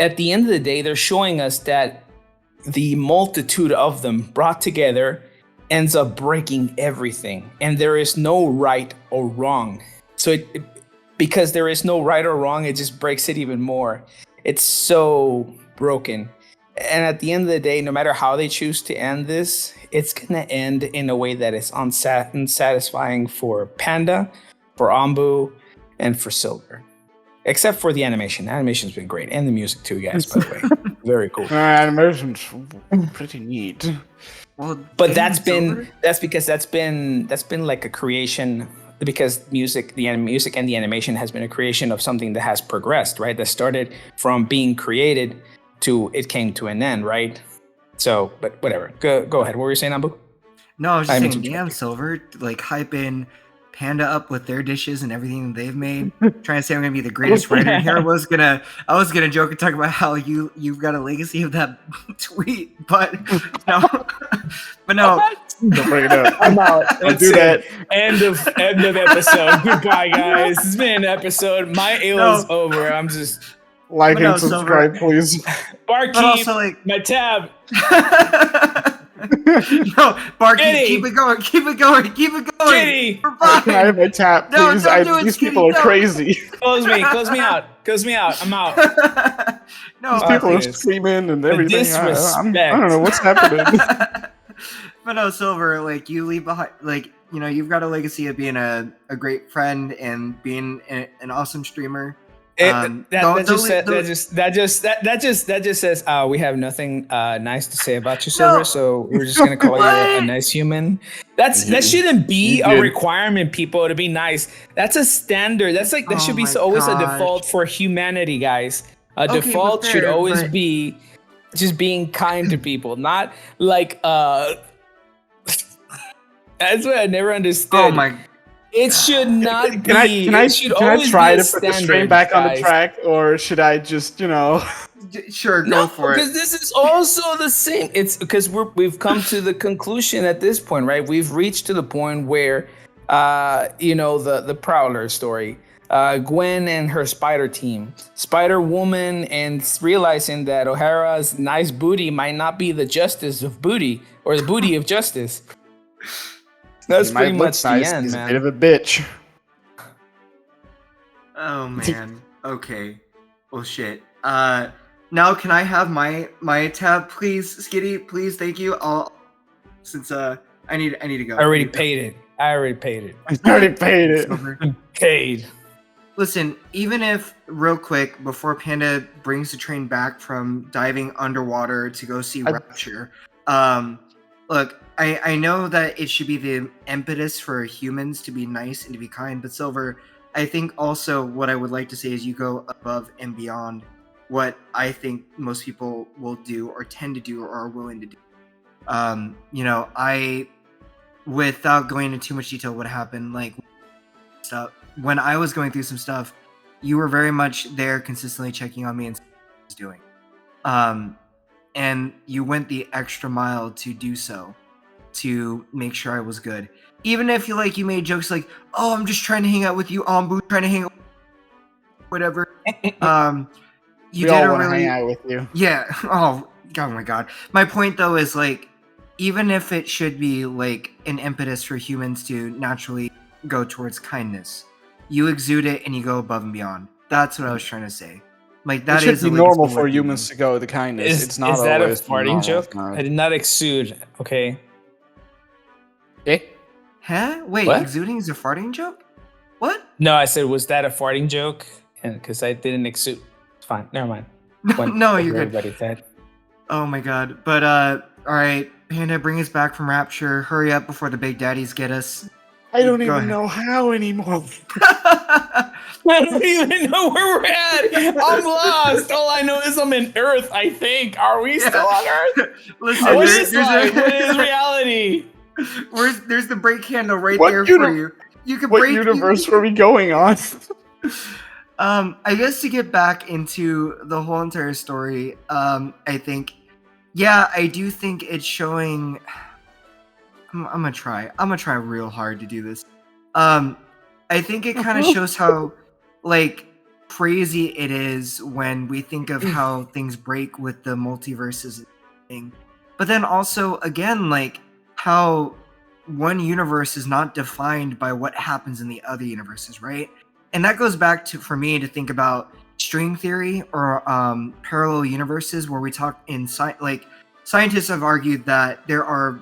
at the end of the day, they're showing us that the multitude of them brought together ends up breaking everything, and there is no right or wrong. So because there is no right or wrong, it just breaks it even more. It's so broken. And at the end of the day, no matter how they choose to end this, it's going to end in a way that is unsatisfying for Panda, for Ambu, and for Silver. Except for the animation. The animation's been great. And the music too, guys, by the way. Very cool. Animation's pretty neat. Well, but that's because that's been like a creation, because music and the animation has been a creation of something that has progressed, right? That started from being created to it came to an end, right? So, but whatever. Go ahead. What were you saying, Ambu? No, I was just saying, damn, Silver, hyping Panda up with their dishes and everything they've made. Trying to say I'm gonna be the greatest writer here. I was gonna joke and talk about how you've got a legacy of that tweet, but no. Don't bring it up. I'm out. Don't do that. End of episode. Goodbye, guys. It's been an episode. My ale is over. I'm just. Like and subscribe, please. Barkeep, my tab. No, Barkeep, keep it going. Kitty. Can I have my tap, please? These people are crazy. Close me out. I'm out. No, these people are screaming and everything. Disrespect. I don't know what's happening. But no, Silver, you leave behind, you've got a legacy of being a great friend and being an awesome streamer. That just says we have nothing nice to say about you, Silver. So we're just gonna call you a nice human. That shouldn't be a requirement, people, to be nice. That's a standard. That should be always a default for humanity, guys. Default should always be just being kind to people, not that's what I never understood. Oh my. It should not be. Can I try to put the stream back on the track, or should I just, Sure, go for it. Because this is also the same. It's because we've come to the conclusion at this point, right? We've reached to the point where, the Prowler story, Gwen and her spider team, Spider Woman, and realizing that O'Hara's nice booty might not be the justice of booty or the booty of justice. That's pretty much the end, He's man. a bit of a bitch. Oh man. Okay. Well, shit. Now can I have my tab, please, Skitty? Please, thank you. Since I need to go. I already paid it. I already paid it. I'm paid. Listen, even if real quick before Panda brings the train back from diving underwater to go see Rapture, look. I know that it should be the impetus for humans to be nice and to be kind, but Silver, I think also what I would like to say is you go above and beyond what I think most people will do or tend to do or are willing to do. I, without going into too much detail, what happened, like, stuff when I was going through some stuff, you were very much there, consistently checking on me and what I was doing. And you went the extra mile to do so, to make sure I was good. Even if you made jokes like, "Oh, I'm just trying to hang out with you, Ambu, trying to hang out, whatever." You we all want to hang out with you. Yeah. Oh my God. My point though is like, even if it should be like an impetus for humans to naturally go towards kindness, you exude it and you go above and beyond. That's what I was trying to say. Like that it should be normal for humans to go to kindness. It's not is that a always farting joke? No. I did not exude. Okay. Eh? Huh? Wait, What? exuding is a farting joke? What? No, I said, was that a farting joke? And because I didn't exude. It's fine. Never mind. No, you're good. Everybody said. Oh my God. But all right, Panda, bring us back from Rapture. Hurry up before the big daddies get us. I don't Go even ahead. know how anymore. I don't even know where we're at. I'm lost. All I know is I'm in Earth, I think. Are we still on Earth? Listen, What is life? What is reality? There's the break handle right What there uni- for you. You can What break. universe were we going on? I guess to get back into the whole entire story, I think, yeah, I do think it's showing. I'm gonna try real hard to do this. I think it kind of shows how like crazy it is when we think of how things break with the multiverses and thing. But then also again, like how one universe is not defined by what happens in the other universes, right? And that goes back to, for me, to think about string theory or parallel universes, where we talk in like scientists have argued that there are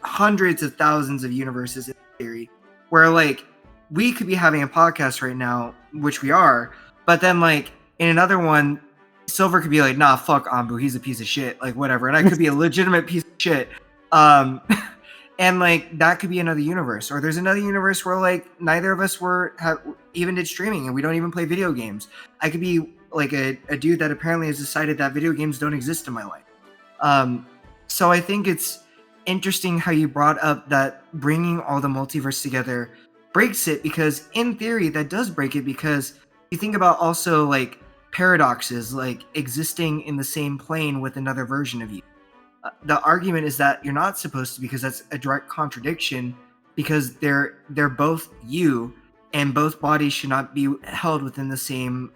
hundreds of thousands of universes in theory, where like we could be having a podcast right now, which we are, but then like in another one, Silver could be like, "Nah, fuck Ambu, he's a piece of shit," like whatever, and I could be a legitimate piece of shit. And like that could be another universe, or there's another universe where like neither of us even did streaming and we don't even play video games. I could be like a dude that apparently has decided that video games don't exist in my life. So I think it's interesting how you brought up that bringing all the multiverse together breaks it, because in theory that does break it, because you think about also like paradoxes, like existing in the same plane with another version of you. The argument is that you're not supposed to, because that's a direct contradiction, because they're both you, and both bodies should not be held within the same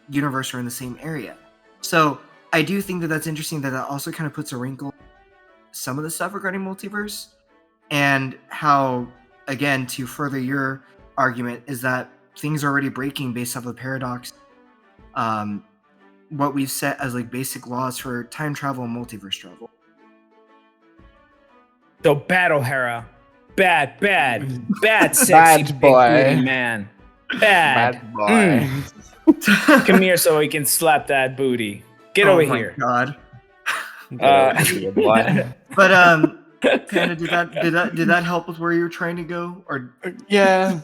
universe or in the same area. So I do think that that's interesting, that also kind of puts a wrinkle some of the stuff regarding multiverse, and how, again, to further your argument, is that things are already breaking based off of paradox, what we've set as like basic laws for time travel and multiverse travel. So Battle Hera, bad, sexy Bad big boy. booty man, bad boy. Come here so we can slap that booty. Get over here. Oh my God. Uh, But Panda, did that help with where you were trying to go? Or Yeah.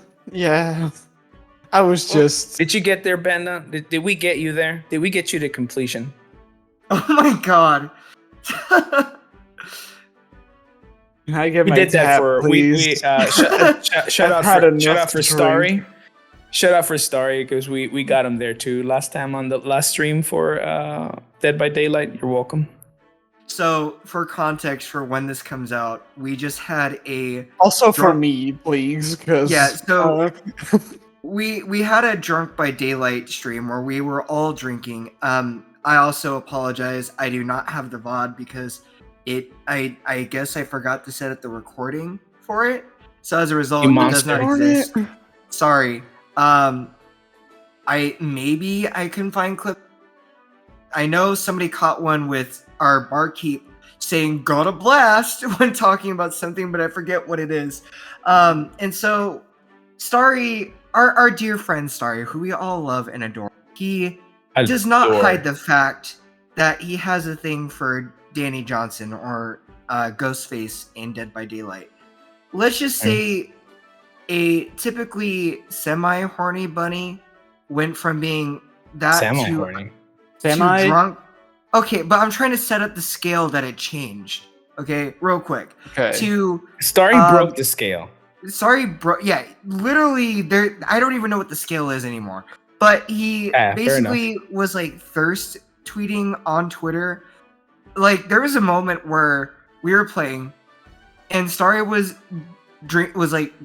I was just. Did you get there, Benda? Did we get you there? Did we get you to completion? oh my God. Can I get We my did that tap, for please? shout out for story. Starry. Shout out for Starry, because we got him there too last time on the last stream for Dead by Daylight. You're welcome. So, for context for when this comes out, we just had a Also for me, please, because Yeah, so we had a Drunk by Daylight stream where we were all drinking. I also apologize. I do not have the VOD because I guess I forgot to set up the recording for it. So as a result, it does not exist. Sorry. I can find clip. I know somebody caught one with our barkeep saying "got a blast" when talking about something, but I forget what it is. And so Starry, our dear friend Starry, who we all love and adore, he does not hide the fact that he has a thing for Danny Johnson, or Ghostface in Dead by Daylight. Let's just say a typically semi-horny bunny went from being that Semi-horny. drunk. Okay, but I'm trying to set up the scale that it changed. Okay, real quick. Okay. Starry broke the scale. Yeah, literally there. I don't even know what the scale is anymore. But he basically was like thirst tweeting on Twitter. Like there was a moment where we were playing, and Starry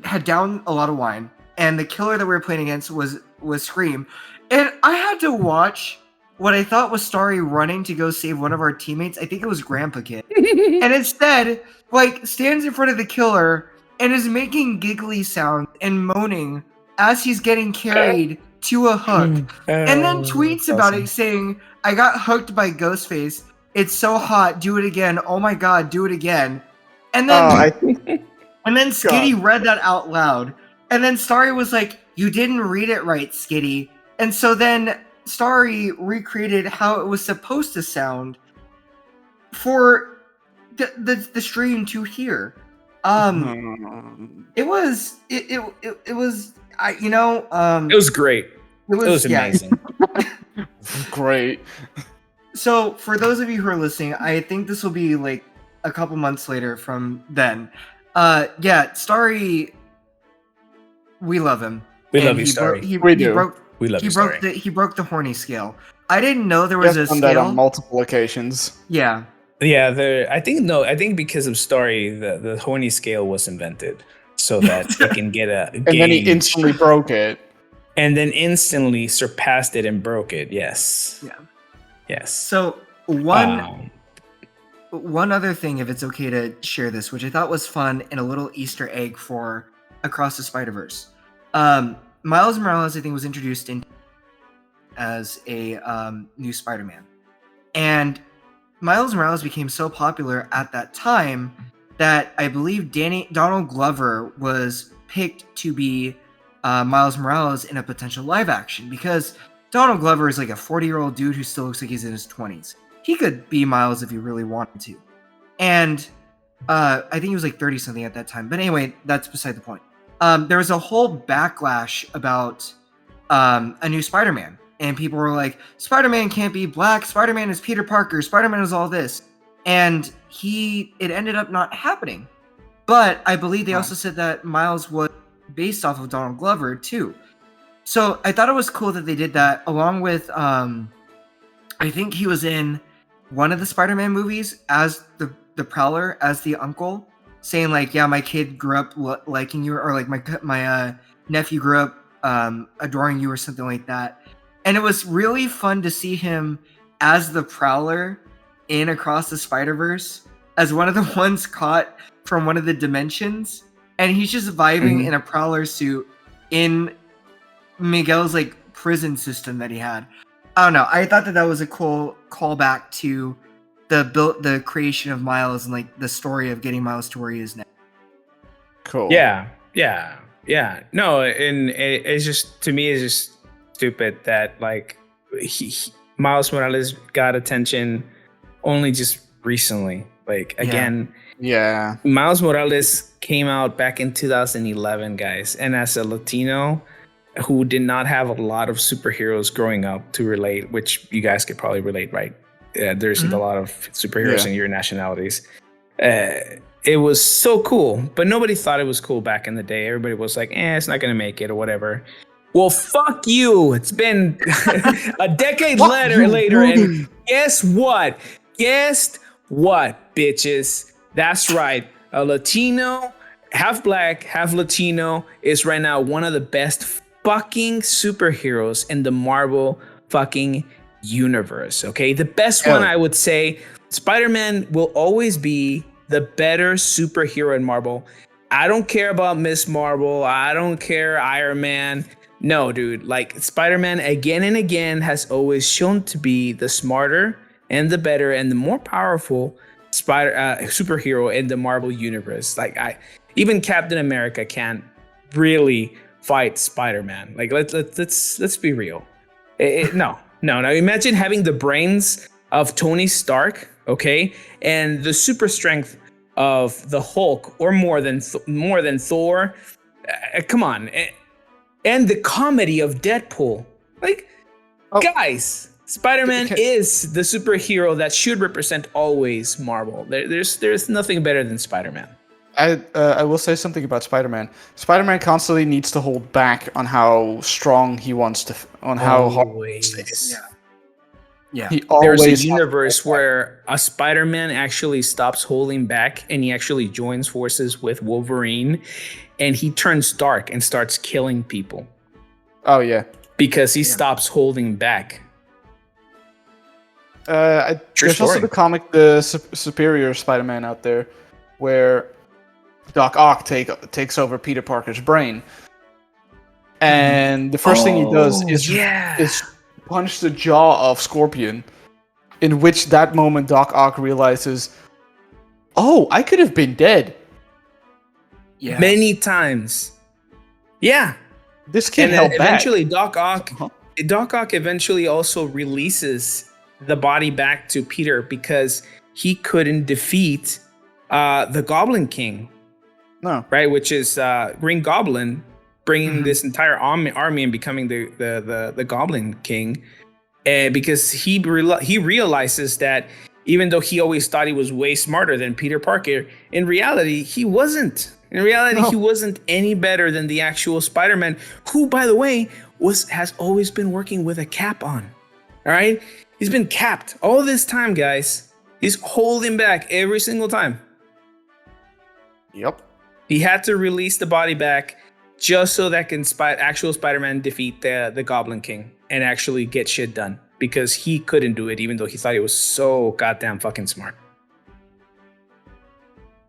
had down a lot of wine, and the killer that we were playing against was Scream, and I had to watch what I thought was Starry running to go save one of our teammates. I think it was Grandpa Kid, and instead, like, stands in front of the killer and is making giggly sounds and moaning as he's getting carried to a hook, and then tweets about it saying, "I got hooked by Ghostface. It's so hot. Do it again. Oh my god, do it again." And then and then Skitty read that out loud, and then Starry was like, "You didn't read it right, Skitty." And so then Starry recreated how it was supposed to sound for the stream to hear. It was it was great. It was amazing. Great. So for those of you who are listening, I think this will be like a couple months later from then. Starry, we love him. We love you, Starry. He broke the horny scale. I didn't know there was a scale. That on multiple occasions. Yeah. Yeah, I think because of Starry, the horny scale was invented so that they can get a and then he instantly broke it. And then instantly surpassed it and broke it. Yes. Yeah. Yes. So one other thing, if it's okay to share this, which I thought was fun and a little Easter egg for Across the Spiderverse. Miles Morales, I think, was introduced as a new Spider-Man, and Miles Morales became so popular at that time that I believe Donald Glover was picked to be Miles Morales in a potential live action, because Donald Glover is like a 40-year-old dude who still looks like he's in his 20s. He could be Miles if he really wanted to. And I think he was like 30-something at that time. But anyway, that's beside the point. There was a whole backlash about a new Spider-Man. And people were like, Spider-Man can't be black. Spider-Man is Peter Parker. Spider-Man is all this. And it ended up not happening. But I believe they also said that Miles was based off of Donald Glover too. So I thought it was cool that they did that, along with I think he was in one of the Spider-Man movies as the Prowler, as the uncle, saying like, yeah, my kid grew up liking you, or like my nephew grew up adoring you, or something like that. And it was really fun to see him as the Prowler in Across the Spider-Verse, as one of the ones caught from one of the dimensions, and he's just vibing in a Prowler suit in Miguel's like prison system that he had. I don't know. I thought that was a cool callback to the creation of Miles and like the story of getting Miles to where he is now. Cool. Yeah. No, and it's just, to me, it's just stupid that like Miles Morales got attention only just recently. Like again, Miles Morales came out back in 2011, guys, and as a Latino who did not have a lot of superheroes growing up to relate, which you guys could probably relate, right? There's a lot of superheroes in your nationalities. It was so cool, but nobody thought it was cool back in the day. Everybody was like, it's not going to make it or whatever. Well, fuck you. It's been a decade later, and guess what? Guess what, bitches? That's right. A Latino, half black, half Latino, is right now one of the best fucking superheroes in the Marvel fucking universe. Okay, the best one, I would say. Spider-Man will always be the better superhero in Marvel. I don't care about Miss Marvel. I don't care Iron Man. No, dude. Like, Spider-Man again and again has always shown to be the smarter and the better and the more powerful superhero in the Marvel universe. Like, even Captain America can't really fight Spider-Man. Like, let's be real. No. Imagine having the brains of Tony Stark, okay, and the super strength of the Hulk, or more than Thor. Come on, and the comedy of Deadpool. Like, guys, Spider-Man is the superhero that should represent always Marvel. There's nothing better than Spider-Man. I will say something about Spider-Man. Spider-Man constantly needs to hold back on how strong he wants to, on how hard. Yeah. He There's always a universe where a Spider-Man actually stops holding back and he actually joins forces with Wolverine and he turns dark and starts killing people. Oh yeah. Because he stops holding back. There's also the comic, the Superior Spider-Man out there, where Doc Ock takes over Peter Parker's brain, and the first thing he does is punch the jaw of Scorpion, in which that moment Doc Ock realizes, oh, I could have been dead. Yeah. Many times. Yeah. This kid held back. Eventually, Doc Ock eventually also releases the body back to Peter because he couldn't defeat the Goblin King. No. Right, which is Green Goblin bringing this entire army and becoming the Goblin King, because he realizes that even though he always thought he was way smarter than Peter Parker, in reality he wasn't. In reality, he wasn't any better than the actual Spider-Man, who, by the way, has always been working with a cap on. All right, he's been capped all this time, guys. He's holding back every single time. Yep. He had to release the body back just so that actual Spider-Man defeat the Goblin King and actually get shit done, because he couldn't do it, even though he thought he was so goddamn fucking smart.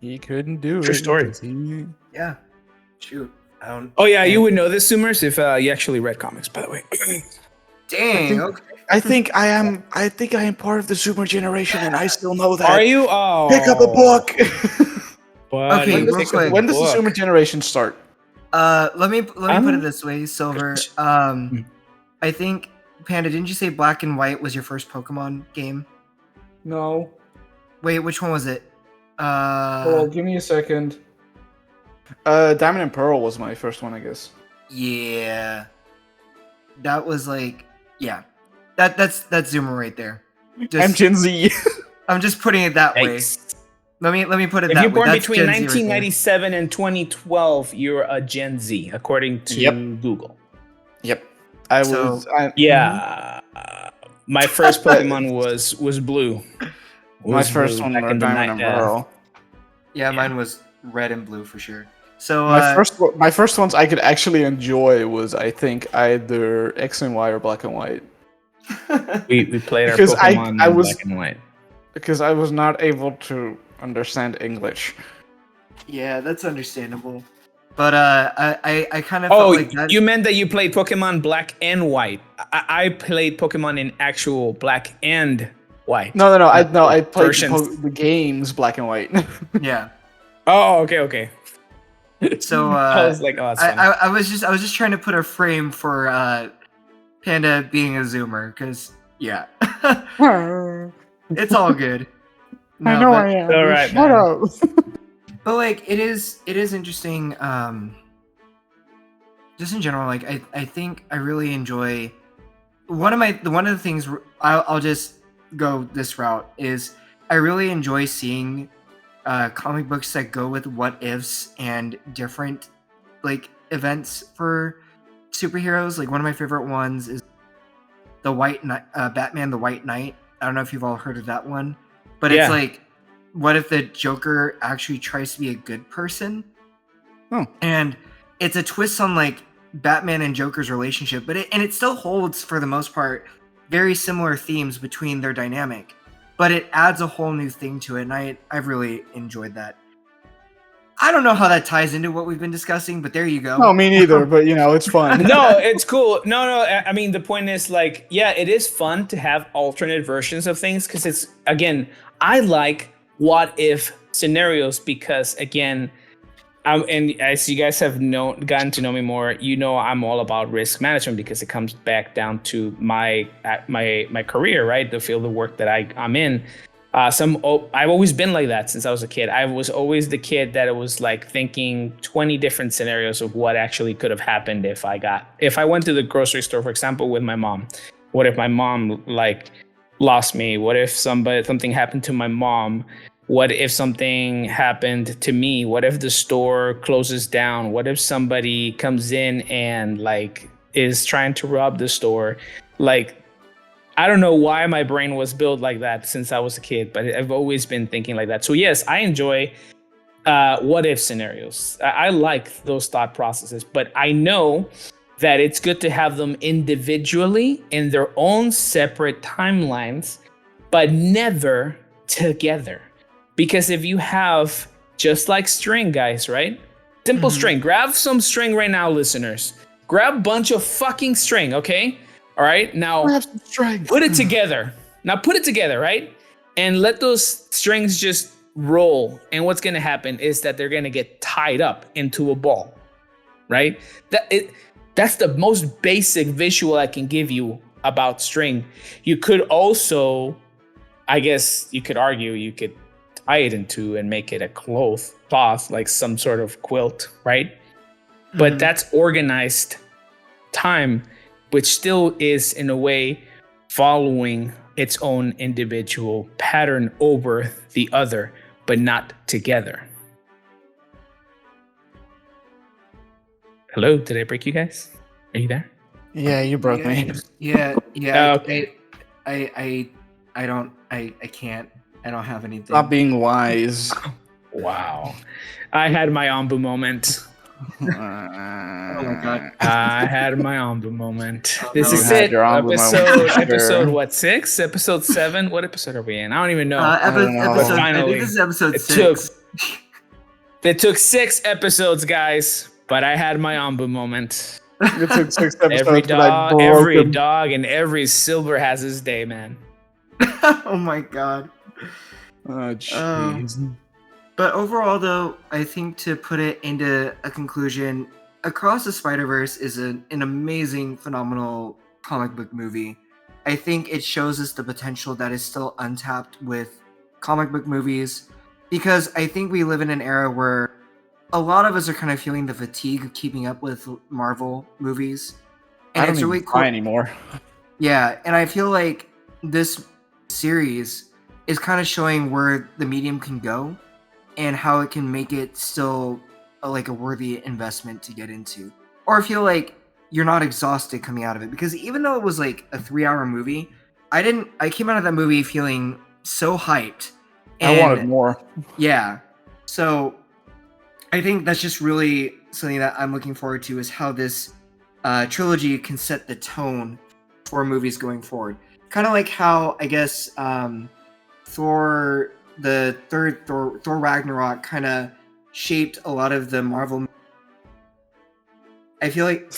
He couldn't do it. True story. Yeah. Shoot. I don't. Oh yeah, you would know this, Zoomers, if you actually read comics, by the way. Dang. Okay. I think I am part of the Zoomer generation, and I still know that. Are you? Oh. Pick up a book. Buddy, Okay, real quick. When does the Zoomer generation start? Let me put it this way, Silver. I think, Panda, didn't you say Black and White was your first Pokemon game? No. Wait, which one was it? Give me a second. Diamond and Pearl was my first one, I guess. Yeah. That was like, yeah. That's Zoomer right there. I'm Gen Z. I'm just putting it that way. Let me put it that way. If you're born That's between Gen Z 1997 and 2012, you're a Gen Z, according to Google. Yep. My first Pokemon was blue. My first one was Diamond and Pearl. Yeah, mine was red and blue for sure. So my first ones I could actually enjoy was, I think, either X and Y or Black and White. We played our Pokemon in Black and White. Because I was not able to understand English. Yeah, that's understandable. But I kind of felt like that. You meant that you played Pokemon Black and White. I played Pokemon in actual Black and White. No. I played the games Black and White. Yeah. Oh, okay. So I was like, oh, I was just trying to put a frame for Panda being a Zoomer, because yeah, it's all good. No, I know I am. All right, shut up. But like it is interesting. Just in general, like I think I really enjoy one of the things. I'll just go this route is I really enjoy seeing comic books that go with what ifs and different like events for superheroes. Like one of my favorite ones is the White Knight, Batman the White Knight. I don't know if you've all heard of that one, but it's like, what if the Joker actually tries to be a good person? And it's a twist on like Batman and Joker's relationship, but it still holds for the most part very similar themes between their dynamic, but it adds a whole new thing to it, and I've really enjoyed that. I don't know how that ties into what we've been discussing, but there you go. No, me neither, but it's fun. No, it's cool. No, I mean, the point is like, yeah, it is fun to have alternate versions of things, because it's, again, I like what if scenarios, because again, and as you guys have gotten to know me more, I'm all about risk management, because it comes back down to my career, right? The field of work that I'm in. I've always been like that since I was a kid. I was always the kid that was like thinking 20 different scenarios of what actually could have happened if I went to the grocery store, for example, with my mom, What if my mom like lost me? What if something happened to my mom? What if something happened to me? What if the store closes down? What if somebody comes in and like is trying to rob the store? Like, I don't know why my brain was built like that since I was a kid, but I've always been thinking like that. So yes, I enjoy what if scenarios. I like those thought processes, but I know that it's good to have them individually in their own separate timelines, but never together. Because if you have, just like string, guys, right? Simple string. Grab some string right now, listeners. Grab a bunch of fucking string, okay? All right, now put it together. Now put it together, right? And let those strings just roll. And what's gonna happen is that they're gonna get tied up into a ball, right? That's the most basic visual I can give you about string. You could also, I guess you could argue, you could tie it into and make it a cloth, like some sort of quilt, right? But that's organized time, which still is in a way following its own individual pattern over the other, but not together. Hello, did I break you guys? Are you there? Yeah, you broke me. Yeah. Okay. I can't. I don't have anything. Stop being wise. Wow. I had my Ambu moment. Oh my god. I had my Ambu moment. This You is had it. your Ambu moment, sure. Episode what, 6? Episode 7? What episode are we in? I don't even know. don't know. Episode, I Finally, think this is episode 6. It took 6 episodes, guys, but I had my Ambu moment. It took 6 episodes. Every dog and every silver has his day, man. Oh my god. Oh, jeez. But overall, though, I think to put it into a conclusion, Across the Spiderverse is an amazing, phenomenal comic book movie. I think it shows us the potential that is still untapped with comic book movies, because I think we live in an era where a lot of us are kind of feeling the fatigue of keeping up with Marvel movies. And I don't it's even really cool. cry anymore. Yeah, and I feel like this series is kind of showing where the medium can go and how it can make it still like a worthy investment to get into, or feel like you're not exhausted coming out of it. Because even though it was like a 3-hour movie, I came out of that movie feeling so hyped. I wanted more. Yeah. So I think that's just really something that I'm looking forward to, is how this trilogy can set the tone for movies going forward. Kind of like how, I guess, Thor, the third Thor Ragnarok, kind of shaped a lot of the Marvel. I feel like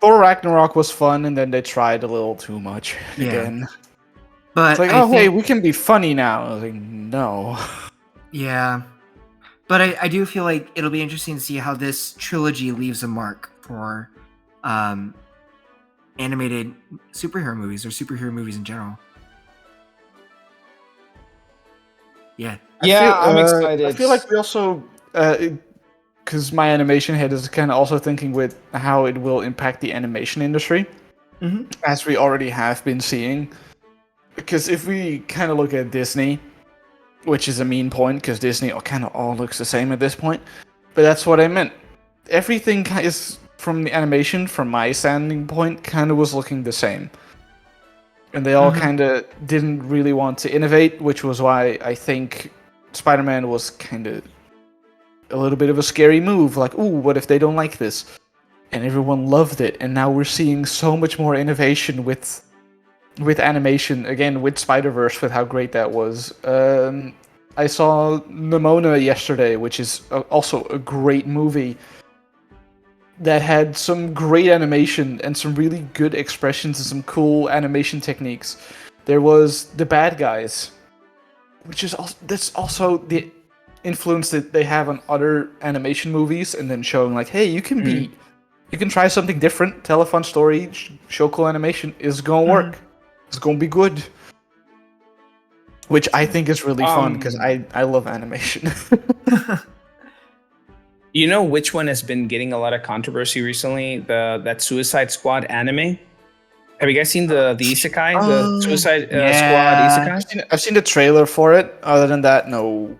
Thor Ragnarok was fun, and then they tried a little too much again. But it's like, hey, we can be funny now. I was like, no. Yeah. But I do feel like it'll be interesting to see how this trilogy leaves a mark for animated superhero movies, or superhero movies in general. Yeah. I'm excited. I feel like we also, because my animation head is kind of also thinking with how it will impact the animation industry, as we already have been seeing. Because if we kind of look at Disney, which is a mean point, because Disney kind of all looks the same at this point, but that's what I meant. Everything is, from the animation, from my standing point, kind of was looking the same. And they all kind of didn't really want to innovate, which was why I think Spider-Man was kind of a little bit of a scary move. Like, ooh, what if they don't like this? And everyone loved it. And now we're seeing so much more innovation with animation, again, with Spider-Verse, with how great that was. I saw Nimona yesterday, which is also a great movie that had some great animation and some really good expressions and some cool animation techniques. There was The Bad Guys, which is also the influence that they have on other animation movies, and then showing like, hey, you can try something different, tell a fun story, show cool animation, is gonna work. It's gonna be good. Which I think is really fun, because I love animation. You know which one has been getting a lot of controversy recently? That Suicide Squad anime. Have you guys seen the isekai, the Suicide yeah. Squad isekai? I've seen the trailer for it. Other than that, no.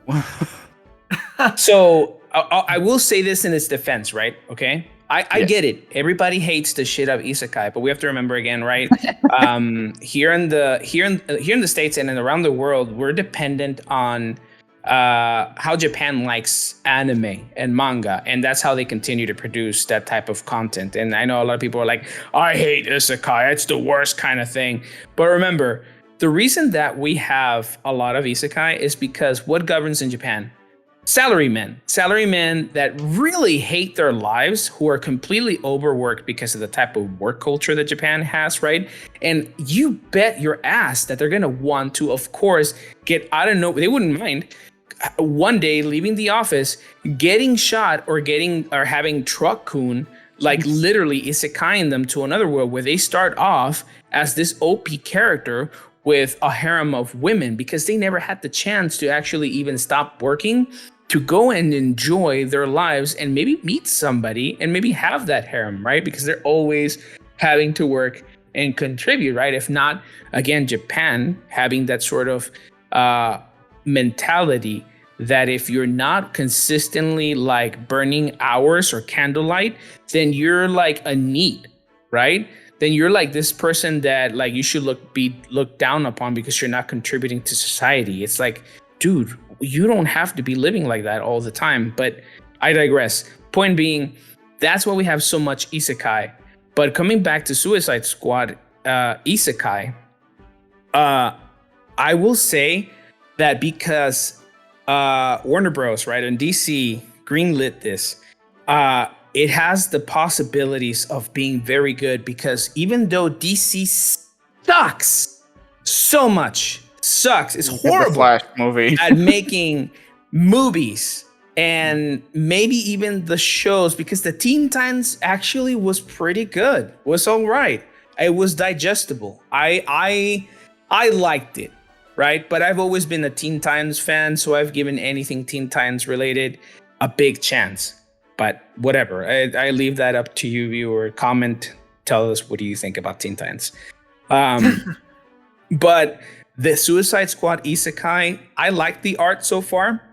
So I will say this in its defense, right? Okay, I get it. Everybody hates the shit out of isekai, but we have to remember again, right? Here in the States and around the world, we're dependent on how Japan likes anime and manga, and that's how they continue to produce that type of content. And I know a lot of people are like, I hate isekai, it's the worst kind of thing. But remember, the reason that we have a lot of isekai is because what governs in Japan? Salarymen that really hate their lives, who are completely overworked because of the type of work culture that Japan has, right? And you bet your ass that they're gonna want to, of course, get out of nowhere. They wouldn't mind one day leaving the office, getting shot, or having truck-kun, like literally isekaiing them to another world where they start off as this OP character with a harem of women, because they never had the chance to actually even stop working to go and enjoy their lives and maybe meet somebody and maybe have that harem, right? Because they're always having to work and contribute, right? If not, again, Japan having that sort of mentality that if you're not consistently like burning hours or candlelight, then you're like a NEET, right? Then you're like this person that like you should be looked down upon because you're not contributing to society. It's like, dude, you don't have to be living like that all the time. But I digress. Point being, that's why we have so much isekai. But coming back to Suicide Squad isekai, I will say that because Warner Bros., right, and DC greenlit this, it has the possibilities of being very good, because even though DC sucks so much, it's horrible Flash movie at making movies and maybe even the shows, because the Teen Titans actually was pretty good, was all right. It was digestible. I liked it, right? But I've always been a Teen Titans fan, so I've given anything Teen Titans related a big chance. But whatever, I leave that up to you, viewer. Comment, tell us, what do you think about Teen Titans? But the Suicide Squad isekai, I like the art so far.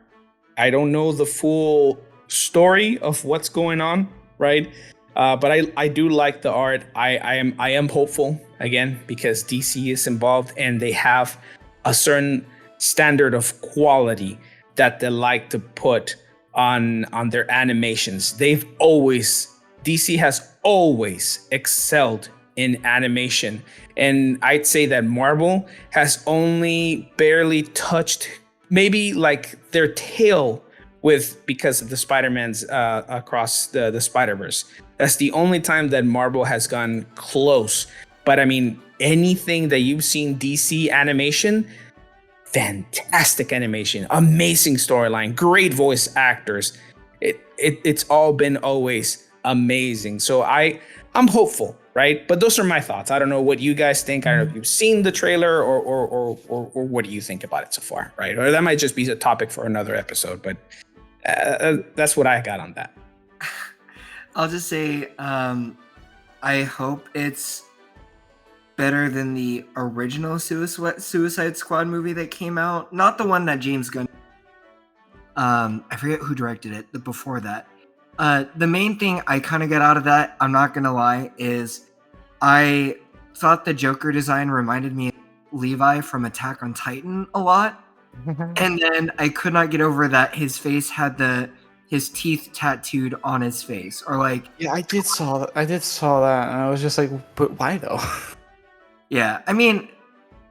I don't know the full story of what's going on, right? But I do like the art. I am hopeful, again, because DC is involved and they have a certain standard of quality that they like to put on their animations. DC has always excelled in animation. And I'd say that Marvel has only barely touched maybe like their tail because of the Spider-Mans across the Spiderverse. That's the only time that Marvel has gone close. But I mean, anything that you've seen DC animation, fantastic animation, amazing storyline, great voice actors. It's all been always amazing. So I'm hopeful, right? But those are my thoughts. I don't know what you guys think. I don't know if you've seen the trailer or what do you think about it so far, right? Or that might just be a topic for another episode. But that's what I got on that. I'll just say, I hope it's better than the original Suicide Squad movie that came out. Not the one that James Gunn. I forget who directed it. Before that. The main thing I kind of get out of that, I'm not gonna lie, is I thought the Joker design reminded me of Levi from Attack on Titan a lot. And then I could not get over that his face had his teeth tattooed on his face, or like, yeah, I did saw that, and I was just like, but why though? Yeah, I mean,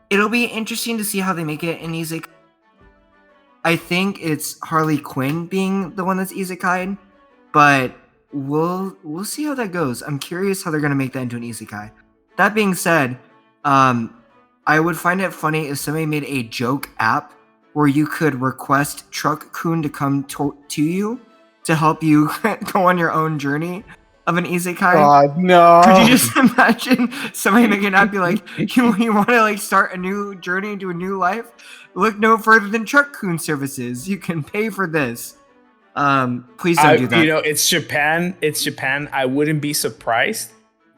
it'll be interesting to see how they make it in isekai. I think it's Harley Quinn being the one that's isekai, but we'll see how that goes. I'm curious how they're gonna make that into an isekai. That being said, I would find it funny if somebody made a joke app where you could request Truck-kun to come to you to help you go on your own journey of an isekai. God, no. Could you just imagine somebody making an app be like, you want to like start a new journey into a new life? Look no further than Truck-kun services. You can pay for this. Please don't do that. You know, it's Japan. I wouldn't be surprised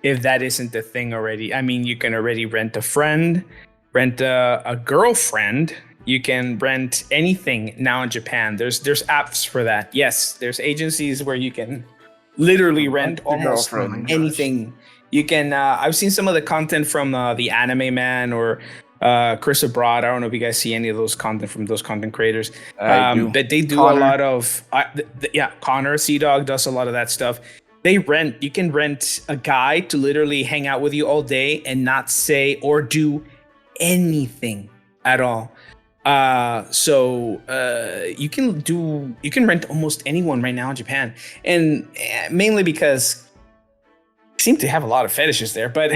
if that isn't the thing already. I mean, you can already rent a friend, rent a girlfriend. You can rent anything now in Japan. There's apps for that. Yes, there's agencies where you can literally rent almost anything. You can. I've seen some of the content from the Anime Man or Chris Abroad. I don't know if you guys see any of those content from those content creators. But they do Connor. A lot of Connor Sea Dog does a lot of that stuff. You can rent a guy to literally hang out with you all day and not say or do anything at all. So you can rent almost anyone right now in Japan, and mainly because I seem to have a lot of fetishes there, but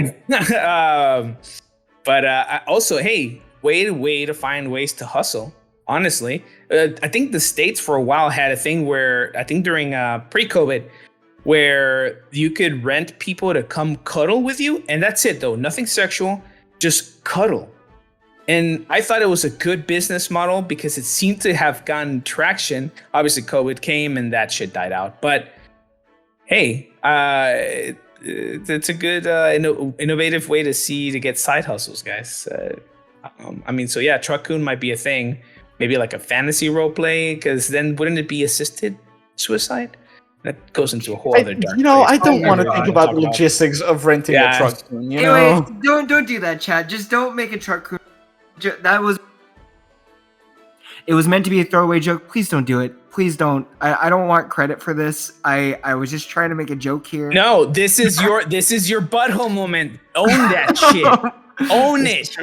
also, hey, way to find ways to hustle. Honestly, I think the States for a while had a thing where I think during pre-COVID, where you could rent people to come cuddle with you, and that's it though, nothing sexual, just cuddle. And I thought it was a good business model because it seemed to have gotten traction. Obviously, COVID came and that shit died out. But hey, it's a good innovative way to get side hustles, guys. I mean, so yeah, Truck-kun might be a thing. Maybe like a fantasy role play, because then wouldn't it be assisted suicide? That goes into a whole other dark place. I don't want to think about the logistics of renting a Truck-kun. Anyway, don't do that, chat. Just don't make a Truck-kun. It was meant to be a throwaway joke. Please don't do it. Please don't. I don't want credit for this. I was just trying to make a joke here. No, this is your butthole moment. Own that shit. Own it.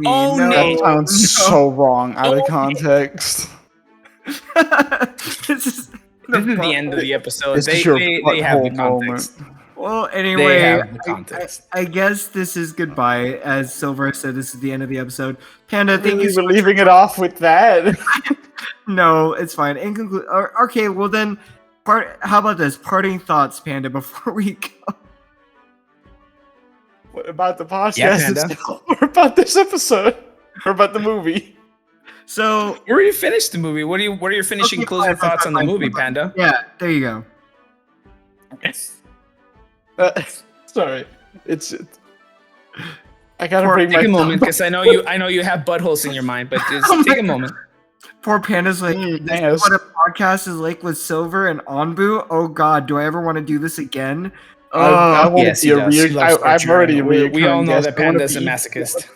Own it. That sounds so wrong out of context. This is the end of the episode. They have the context. Moment. Well, anyway, I guess this is goodbye. As Silver said, this is the end of the episode. Panda, thank you. We're leaving it off with that. No, it's fine. In conclusion, okay, well then, how about this? Parting thoughts, Panda, before we go. What about the podcast? Or about this episode? Or about the movie? So we already finished the movie. What are your finishing closing thoughts on the movie, Panda? Yeah, there you go. Sorry, I gotta bring take a moment because I know you have buttholes in your mind, but just take a moment. Poor Panda's like, this is what a podcast is like with Silver and Onbu. Oh God, do I ever want to do this again? I want to be I'm already a reoccurring We all know guest. that Panda's a masochist.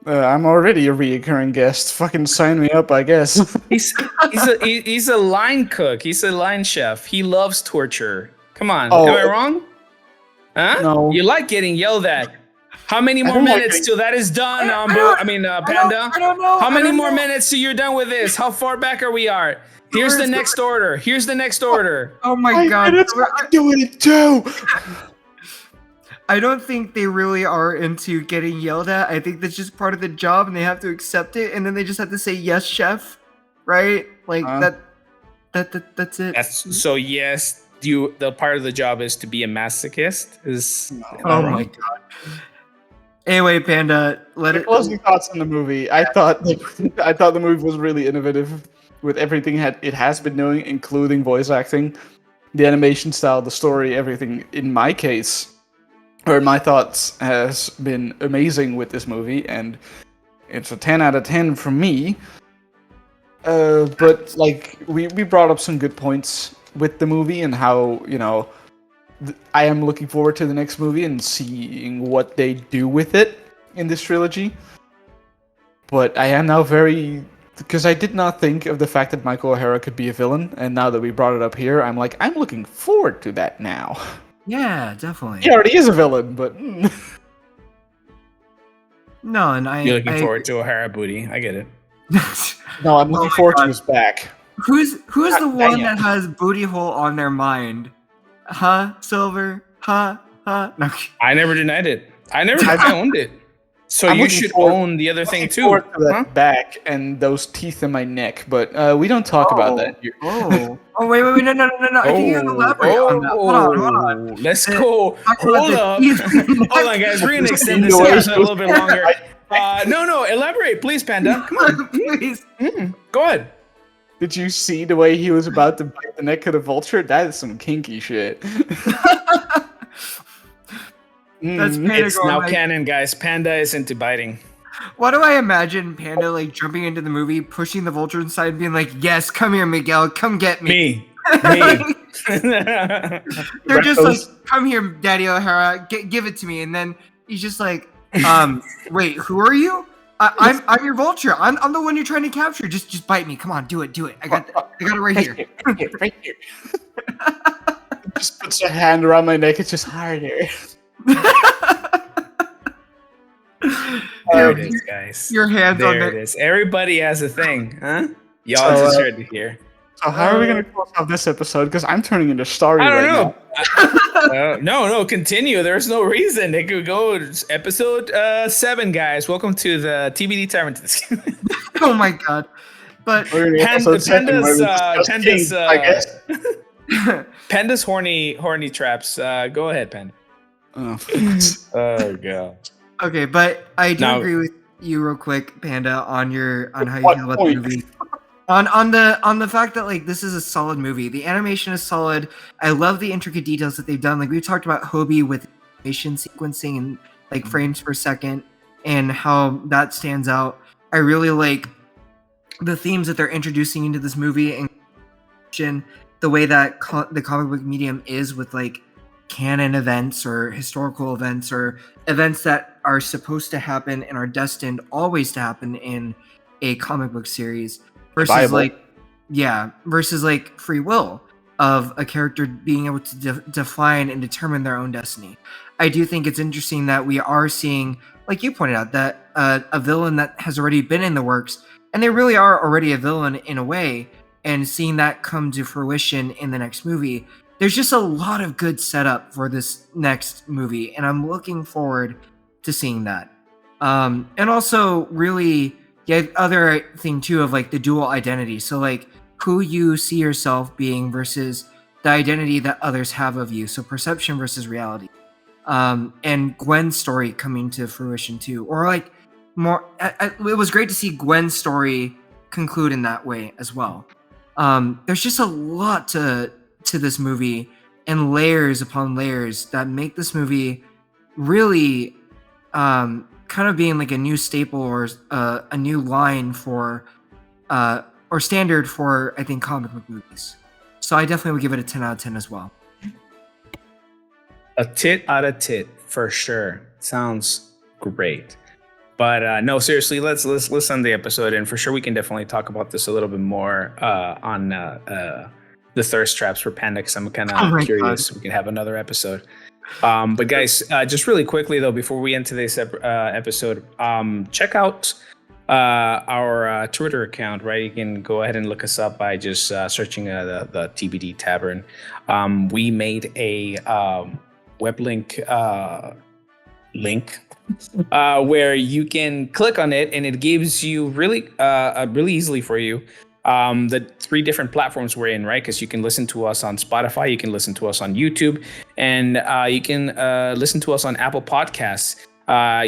I'm already a reoccurring guest. Fucking sign me up, I guess. He's a line cook. He's a line chef. He loves torture. Come on, am I wrong? Huh? No. You like getting yelled at. How many more minutes till that is done, Panda? I don't know. How many more minutes till you're done with this? How far back are we are? Here's the next order. Oh my God. I'm doing it too. I don't think they really are into getting yelled at. I think that's just part of the job and they have to accept it. And then they just have to say, yes, chef. Right? Like that's it. So yes. The part of the job is to be a masochist? Oh my God. Anyway, Panda, closing thoughts on the movie. I thought the movie was really innovative with everything it has been doing, including voice acting, the animation style, the story, everything. In my case, or my thoughts, has been amazing with this movie, and it's a 10 out of 10 for me. But like we brought up some good points with the movie and how, I am looking forward to the next movie and seeing what they do with it in this trilogy. But I am now because I did not think of the fact that Michael O'Hara could be a villain, and now that we brought it up here, I'm looking forward to that now. Yeah, definitely. He already is a villain, but no, and you're looking forward to O'Hara booty. I get it. No, I'm looking forward to his back. Who's the one that has booty hole on their mind? Huh, Silver? Huh? No. I never denied it. I owned it. So you should own the other thing too. To that back and those teeth in my neck, but we don't talk about that here. Oh, wait, no. I think you have to elaborate on that. Hold on. Let's go. Hold up. Hold on, guys. We're gonna extend this episode a little bit longer. No, elaborate, please, Panda. Come on, please. Go ahead. Did you see the way he was about to bite the neck of the vulture? That is some kinky shit. That's Panda It's going now like, canon, guys. Panda is into biting. why do I imagine Panda like jumping into the movie, pushing the vulture inside, and being like, "Yes, come here, Miguel, come get me." Me. They're just like, "Come here, Daddy O'Hara, give it to me," and then he's just like, "Wait, who are you? I'm your vulture. I'm the one you're trying to capture. Just bite me. Come on, do it. I got it right here." Right here. Just puts a hand around my neck. It's just harder. There it is, guys. Your hands on There it. it is. Everybody has a thing, huh? Y'all just heard it here. So how are we gonna close out this episode? Because I'm turning into Starry I don't right know. No, continue. There's no reason. It could go episode 7, guys. Welcome to the TBD Tavern. Oh my god! But Panda's horny traps. Go ahead, Panda. Oh god. Okay, but I do agree with you real quick, Panda, on how you feel about the movie. On the fact that like this is a solid movie. The animation is solid. I love the intricate details that they've done. Like we talked about Hobie with animation sequencing and like frames per second and how that stands out. I really like the themes that they're introducing into this movie and the way that the comic book medium is with like canon events or historical events or events that are supposed to happen and are destined always to happen in a comic book series versus versus like free will of a character being able to define and determine their own destiny. I do think it's interesting that we are seeing, like you pointed out, that a villain that has already been in the works, and they really are already a villain in a way, and seeing that come to fruition in the next movie. There's just a lot of good setup for this next movie, and I'm looking forward to seeing that. And also, really, the other thing too of like the dual identity. So like who you see yourself being versus the identity that others have of you. So perception versus reality. And Gwen's story coming to fruition too, or like more. It was great to see Gwen's story conclude in that way as well. There's just a lot to this movie and layers upon layers that make this movie really kind of being like a new staple or a new line for or standard for I think comic book movies. So I definitely would give it a 10 out of 10 as well. A tit out of tit for sure. Sounds great. But no, seriously, let's end the episode, and for sure we can definitely talk about this a little bit more on the thirst traps for Panda, because I'm kind of curious. We can have another episode. But guys, just really quickly though, before we end today's episode, check out our Twitter account, right? You can go ahead and look us up by just searching the TBD Tavern. We made a web link where you can click on it, and it gives you really easily for you the 3 different platforms we're in, right? Because you can listen to us on Spotify, you can listen to us on YouTube, and you can listen to us on Apple Podcasts.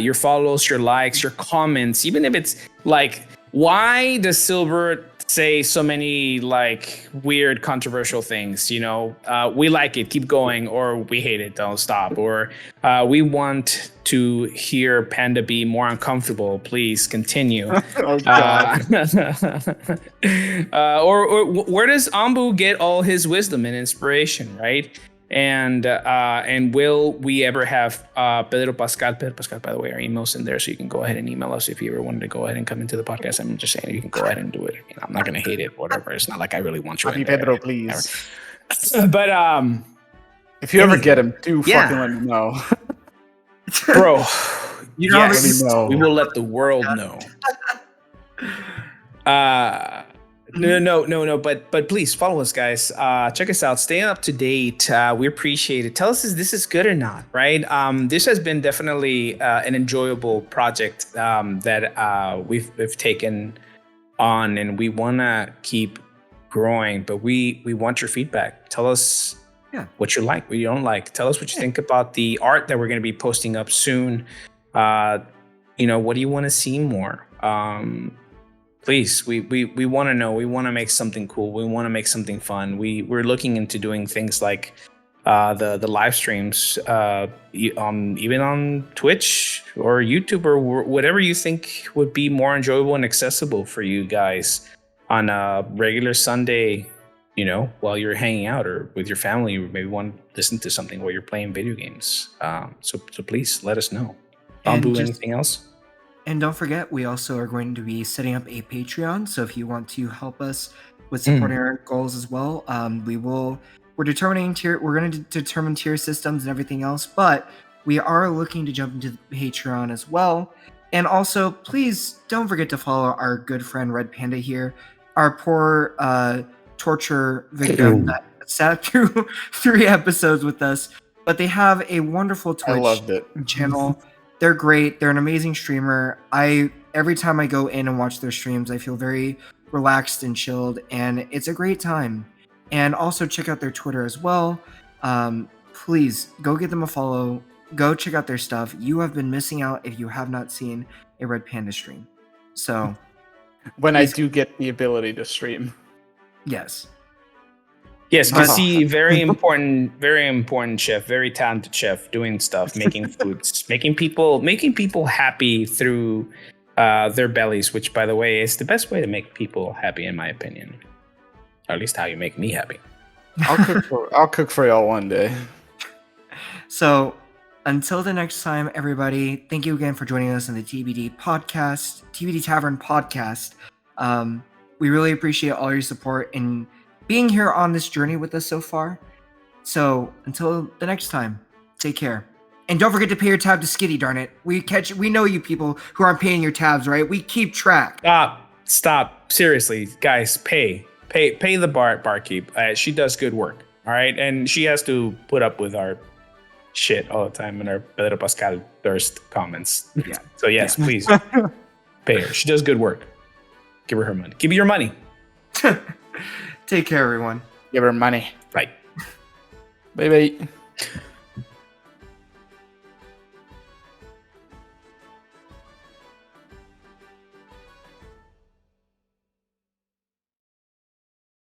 Your follows, your likes, your comments, even if it's like, why does Silver say so many like weird controversial things? You know, we like it, keep going, or we hate it, don't stop, or we want to hear Panda be more uncomfortable, please continue. Oh, God. Or where does Ambu get all his wisdom and inspiration, right? And will we ever have Pedro Pascal, by the way, our email's in there, so you can go ahead and email us if you ever wanted to go ahead and come into the podcast. I'm just saying you can go ahead and do it. You know, I'm not gonna hate it, whatever. It's not like I really want you. Happy Pedro, please. But if you ever get him, do fucking let me know. Bro, You know, yes, know. we will let the world know. No. But please follow us, guys. Check us out. Stay up to date. We appreciate it. Tell us if this is good or not, right? This has been definitely an enjoyable project that we've taken on, and we want to keep growing. But we want your feedback. Tell us what you like, what you don't like. Tell us what you think about the art that we're going to be posting up soon. What do you want to see more? Please, we want to know. We want to make something cool. We want to make something fun. We're looking into doing things like the live streams, even on Twitch or YouTube or whatever you think would be more enjoyable and accessible for you guys on a regular Sunday, while you're hanging out or with your family. You maybe want to listen to something while you're playing video games. So please let us know. Anything else? And don't forget, we also are going to be setting up a Patreon. So if you want to help us with supporting our goals as well, we're determining we're going to determine tier systems and everything else, but we are looking to jump into the Patreon as well. And also, please don't forget to follow our good friend Red Panda here, our poor torture victim that sat through 3 episodes with us. But they have a wonderful Twitch channel. They're great. They're an amazing streamer. Every time I go in and watch their streams, I feel very relaxed and chilled, and it's a great time. And also check out their Twitter as well. Please go give them a follow. Go check out their stuff. You have been missing out if you have not seen a Red Panda stream. So when I do get the ability to stream. Yes, to see very important chef, very talented chef doing stuff, making foods, making people happy through their bellies, which, by the way, is the best way to make people happy, in my opinion. Or at least how you make me happy. I'll cook for y'all one day. So until the next time, everybody, thank you again for joining us in the TBD Tavern podcast. We really appreciate all your support and being here on this journey with us so far. So until the next time, take care. And don't forget to pay your tab to Skitty, darn it. We know you people who aren't paying your tabs, right? We keep track. Stop. Seriously, guys, pay the barkeep. She does good work, all right? And she has to put up with our shit all the time in our Pedro Pascal thirst comments. Yeah. So yes, please pay her. She does good work. Give her money. Give me your money. Take care, everyone. Give her money. Bye. Bye.